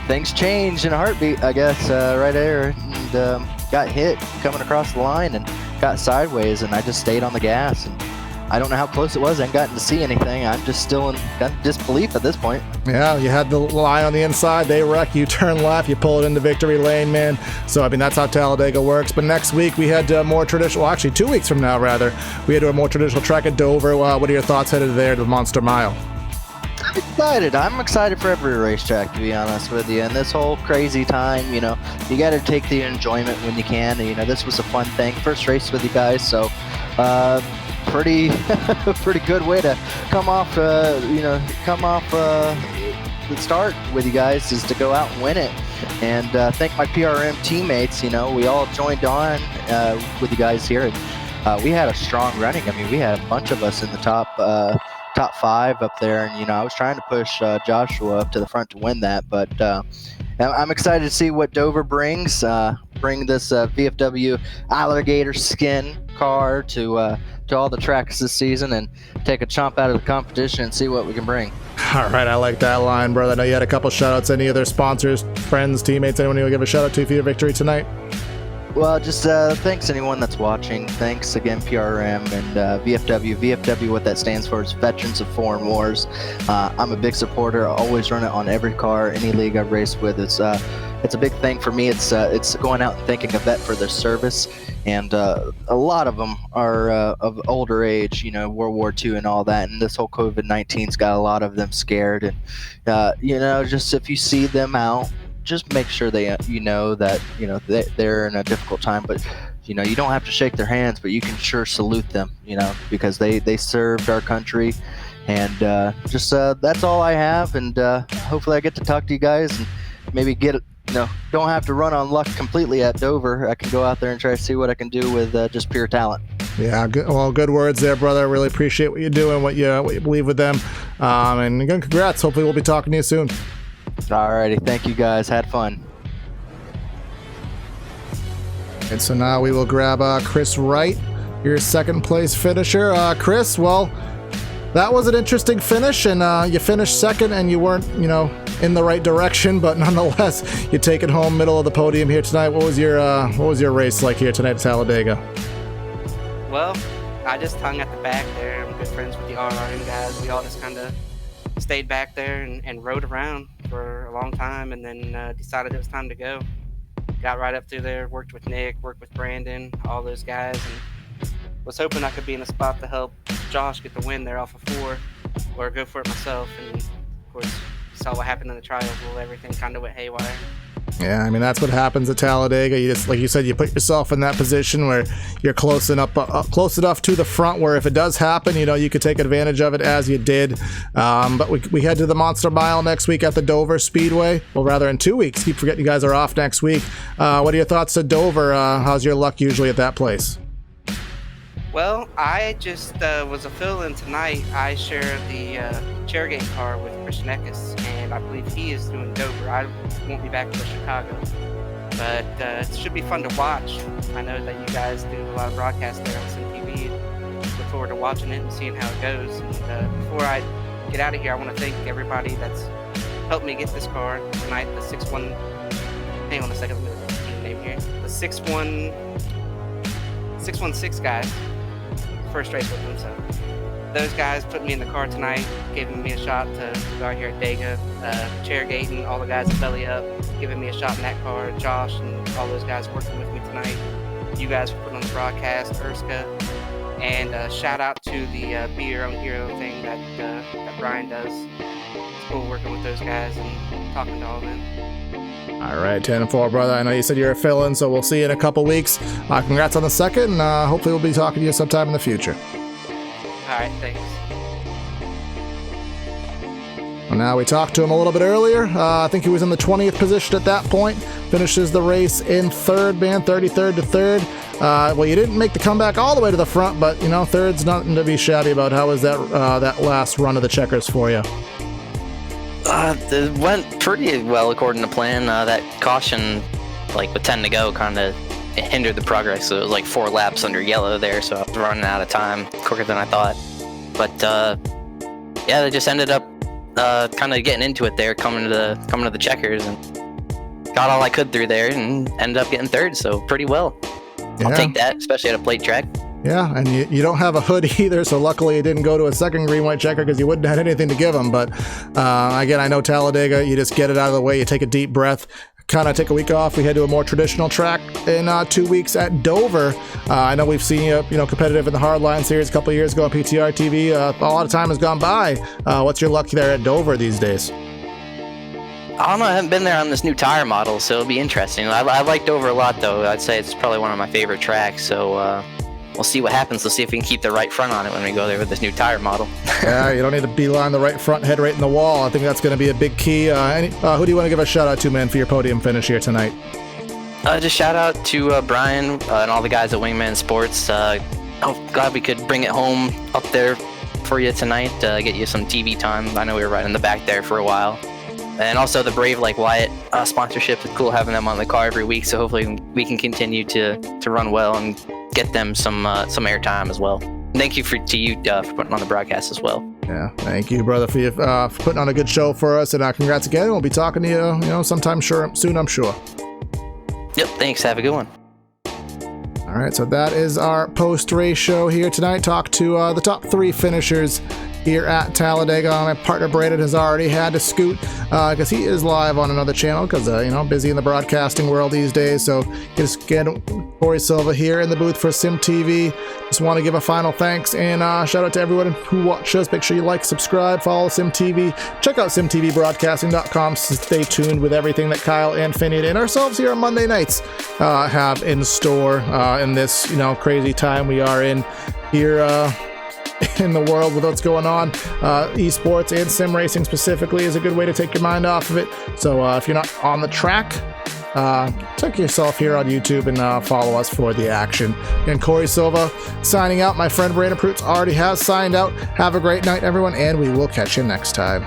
things changed in a heartbeat, I guess, right there, and got hit coming across the line and got sideways, and I just stayed on the gas, and I don't know how close it was. I haven't gotten to see anything. I'm just still in disbelief at this point. Yeah, you had the line on the inside. They wreck. You turn left. You pull it into victory lane, man. So, that's how Talladega works. But next week, we head to a more traditional, well, actually 2 weeks from now, rather, we head to a more traditional track at Dover. What are your thoughts headed there to the Monster Mile? I'm excited. I'm excited for every racetrack, to be honest with you. And this whole crazy time, you got to take the enjoyment when you can. And, this was a fun thing. First race with you guys, so pretty good way to come off the start with you guys is to go out and win it. And thank my PRM teammates. We all joined on with you guys here, and we had a strong running. We had a bunch of us in the top five up there, and I was trying to push Joshua up to the front to win that, but I'm excited to see what Dover brings. Bring this VFW alligator skin car to all the tracks this season and take a chomp out of the competition and see what we can bring. All right, I like that line, brother. I know you had a couple shout-outs. Any other sponsors, friends, teammates, anyone you will give a shout-out to for your victory tonight? Well, just thanks anyone that's watching. Thanks again, PRM and VFW. VFW, what that stands for is Veterans of Foreign Wars. I'm a big supporter. I always run it on every car, any league I've raced with. It's a big thing for me. It's going out and thanking a vet for their service. And a lot of them are of older age, World War II and all that. And this whole COVID-19's got a lot of them scared. And, just if you see them out, just make sure they're in a difficult time, but you don't have to shake their hands, but you can sure salute them, because they served our country, And just that's all I have. And hopefully I get to talk to you guys and maybe don't have to run on luck completely at Dover. I can go out there and try to see what I can do with just pure talent. Yeah, good words there, brother. I really appreciate what you're doing, what you believe with them. And again, congrats. Hopefully we'll be talking to you soon. Alrighty, thank you guys. Had fun. And so now we will grab Chris Wright, your second place finisher. Chris, well, that was an interesting finish, and you finished second, and you weren't, in the right direction, but nonetheless, you take it home, middle of the podium here tonight. What was your race like here tonight at Talladega? Well, I just hung at the back there. I'm good friends with the RRM guys. We all just kind of stayed back there and rode around for a long time, and then decided it was time to go. Got right up through there, worked with Nick, worked with Brandon, all those guys, and was hoping I could be in a spot to help Josh get the win there off of 4, or go for it myself. And of course, saw what happened in the trials. Well, everything kind of went haywire. Yeah, I mean, that's what happens at Talladega. You just, like you said, you put yourself in that position where you're close enough to the front where if it does happen, you could take advantage of it, as you did. But we head to the Monster Mile next week at the Dover Speedway. Well, rather in 2 weeks. Keep forgetting you guys are off next week. What are your thoughts at Dover? How's your luck usually at that place? Well, I just was a fill-in tonight. I share the chairgate car with Pristine, and I believe he is doing Dover. I won't be back to Chicago, but it should be fun to watch. I know that you guys do a lot of broadcasts there on SimTV. Look forward to watching it and seeing how it goes. And before I get out of here, I want to thank everybody that's helped me get this car tonight. The 6-1. Hang on a second, let me look at the team name here. The 616 guys. First race with them, so those guys put me in the car tonight, giving me a shot to go out here at Dega, chairgating all the guys at Belly Up, giving me a shot in that car. Josh and all those guys working with me tonight. You guys for putting on the broadcast, ERSCA, and shout out to the Be Your Own Hero thing that Brian does. It's cool working with those guys and talking to all of them. All right, 10-4, brother. I know you said you're a fill-in, so we'll see you in a couple weeks. Congrats on the second, and hopefully we'll be talking to you sometime in the future. All right, thanks. Well, now we talked to him a little bit earlier. I think he was in the 20th position at that point. Finishes the race in third, man, 33rd to third. Well, you didn't make the comeback all the way to the front, but, third's nothing to be shabby about. How was that last run of the checkers for you? It went pretty well according to plan. That caution, with 10 to go, kind of hindered the progress. So it was 4 laps under yellow there, so I was running out of time quicker than I thought. But yeah, they just ended up kind of getting into it there, coming to the checkers, and got all I could through there, and ended up getting third. So pretty well. Yeah. I'll take that, especially at a plate track. Yeah, and you don't have a hood either, so luckily you didn't go to a second green-white checker because you wouldn't have had anything to give them. But again, I know Talladega, you just get it out of the way, you take a deep breath, kind of take a week off. We head to a more traditional track in 2 weeks at Dover. I know we've seen you, competitive in the Hardline Series a couple of years ago on PTR TV. A lot of time has gone by. What's your luck there at Dover these days? I don't know, I haven't been there on this new tire model, so it'll be interesting. I like Dover a lot, though. I'd say it's probably one of my favorite tracks, so we'll see what happens. We'll see if we can keep the right front on it when we go there with this new tire model. Yeah, you don't need to beeline the right front, head right in the wall. I think that's going to be a big key. Who do you want to give a shout out to, man, for your podium finish here tonight? Just shout out to Brian and all the guys at Wingman Sports. Glad we could bring it home up there for you tonight, get you some TV time. I know we were right in the back there for a while. And also the Brave Like Wyatt sponsorship. It's cool having them on the car every week, so hopefully we can continue to run well and get them some airtime as well. Thank you to you for putting on the broadcast as well. Yeah, thank you, brother, for putting on a good show for us, and congrats again. We'll be talking to you, sometime soon, I'm sure. Yep, thanks. Have a good one. All right, so that is our post-race show here tonight. Talk to the top 3 finishers here at Talladega. My partner Brandon has already had to scoot because he is live on another channel because, busy in the broadcasting world these days. So just get Corey Silva here in the booth for SimTV. Just want to give a final thanks and shout out to everyone who watched us. Make sure you like, subscribe, follow SimTV. Check out SimTVBroadcasting.com. Stay tuned with everything that Kyle and Finney and ourselves here on Monday nights have in store in this, crazy time we are in here in the world with what's going on. Esports and sim racing specifically is a good way to take your mind off of it. So if you're not on the track, check yourself here on YouTube and follow us for the action. And Corey Silva signing out. My friend Brandon Prutz already has signed out. Have a great night, everyone, and we will catch you next time.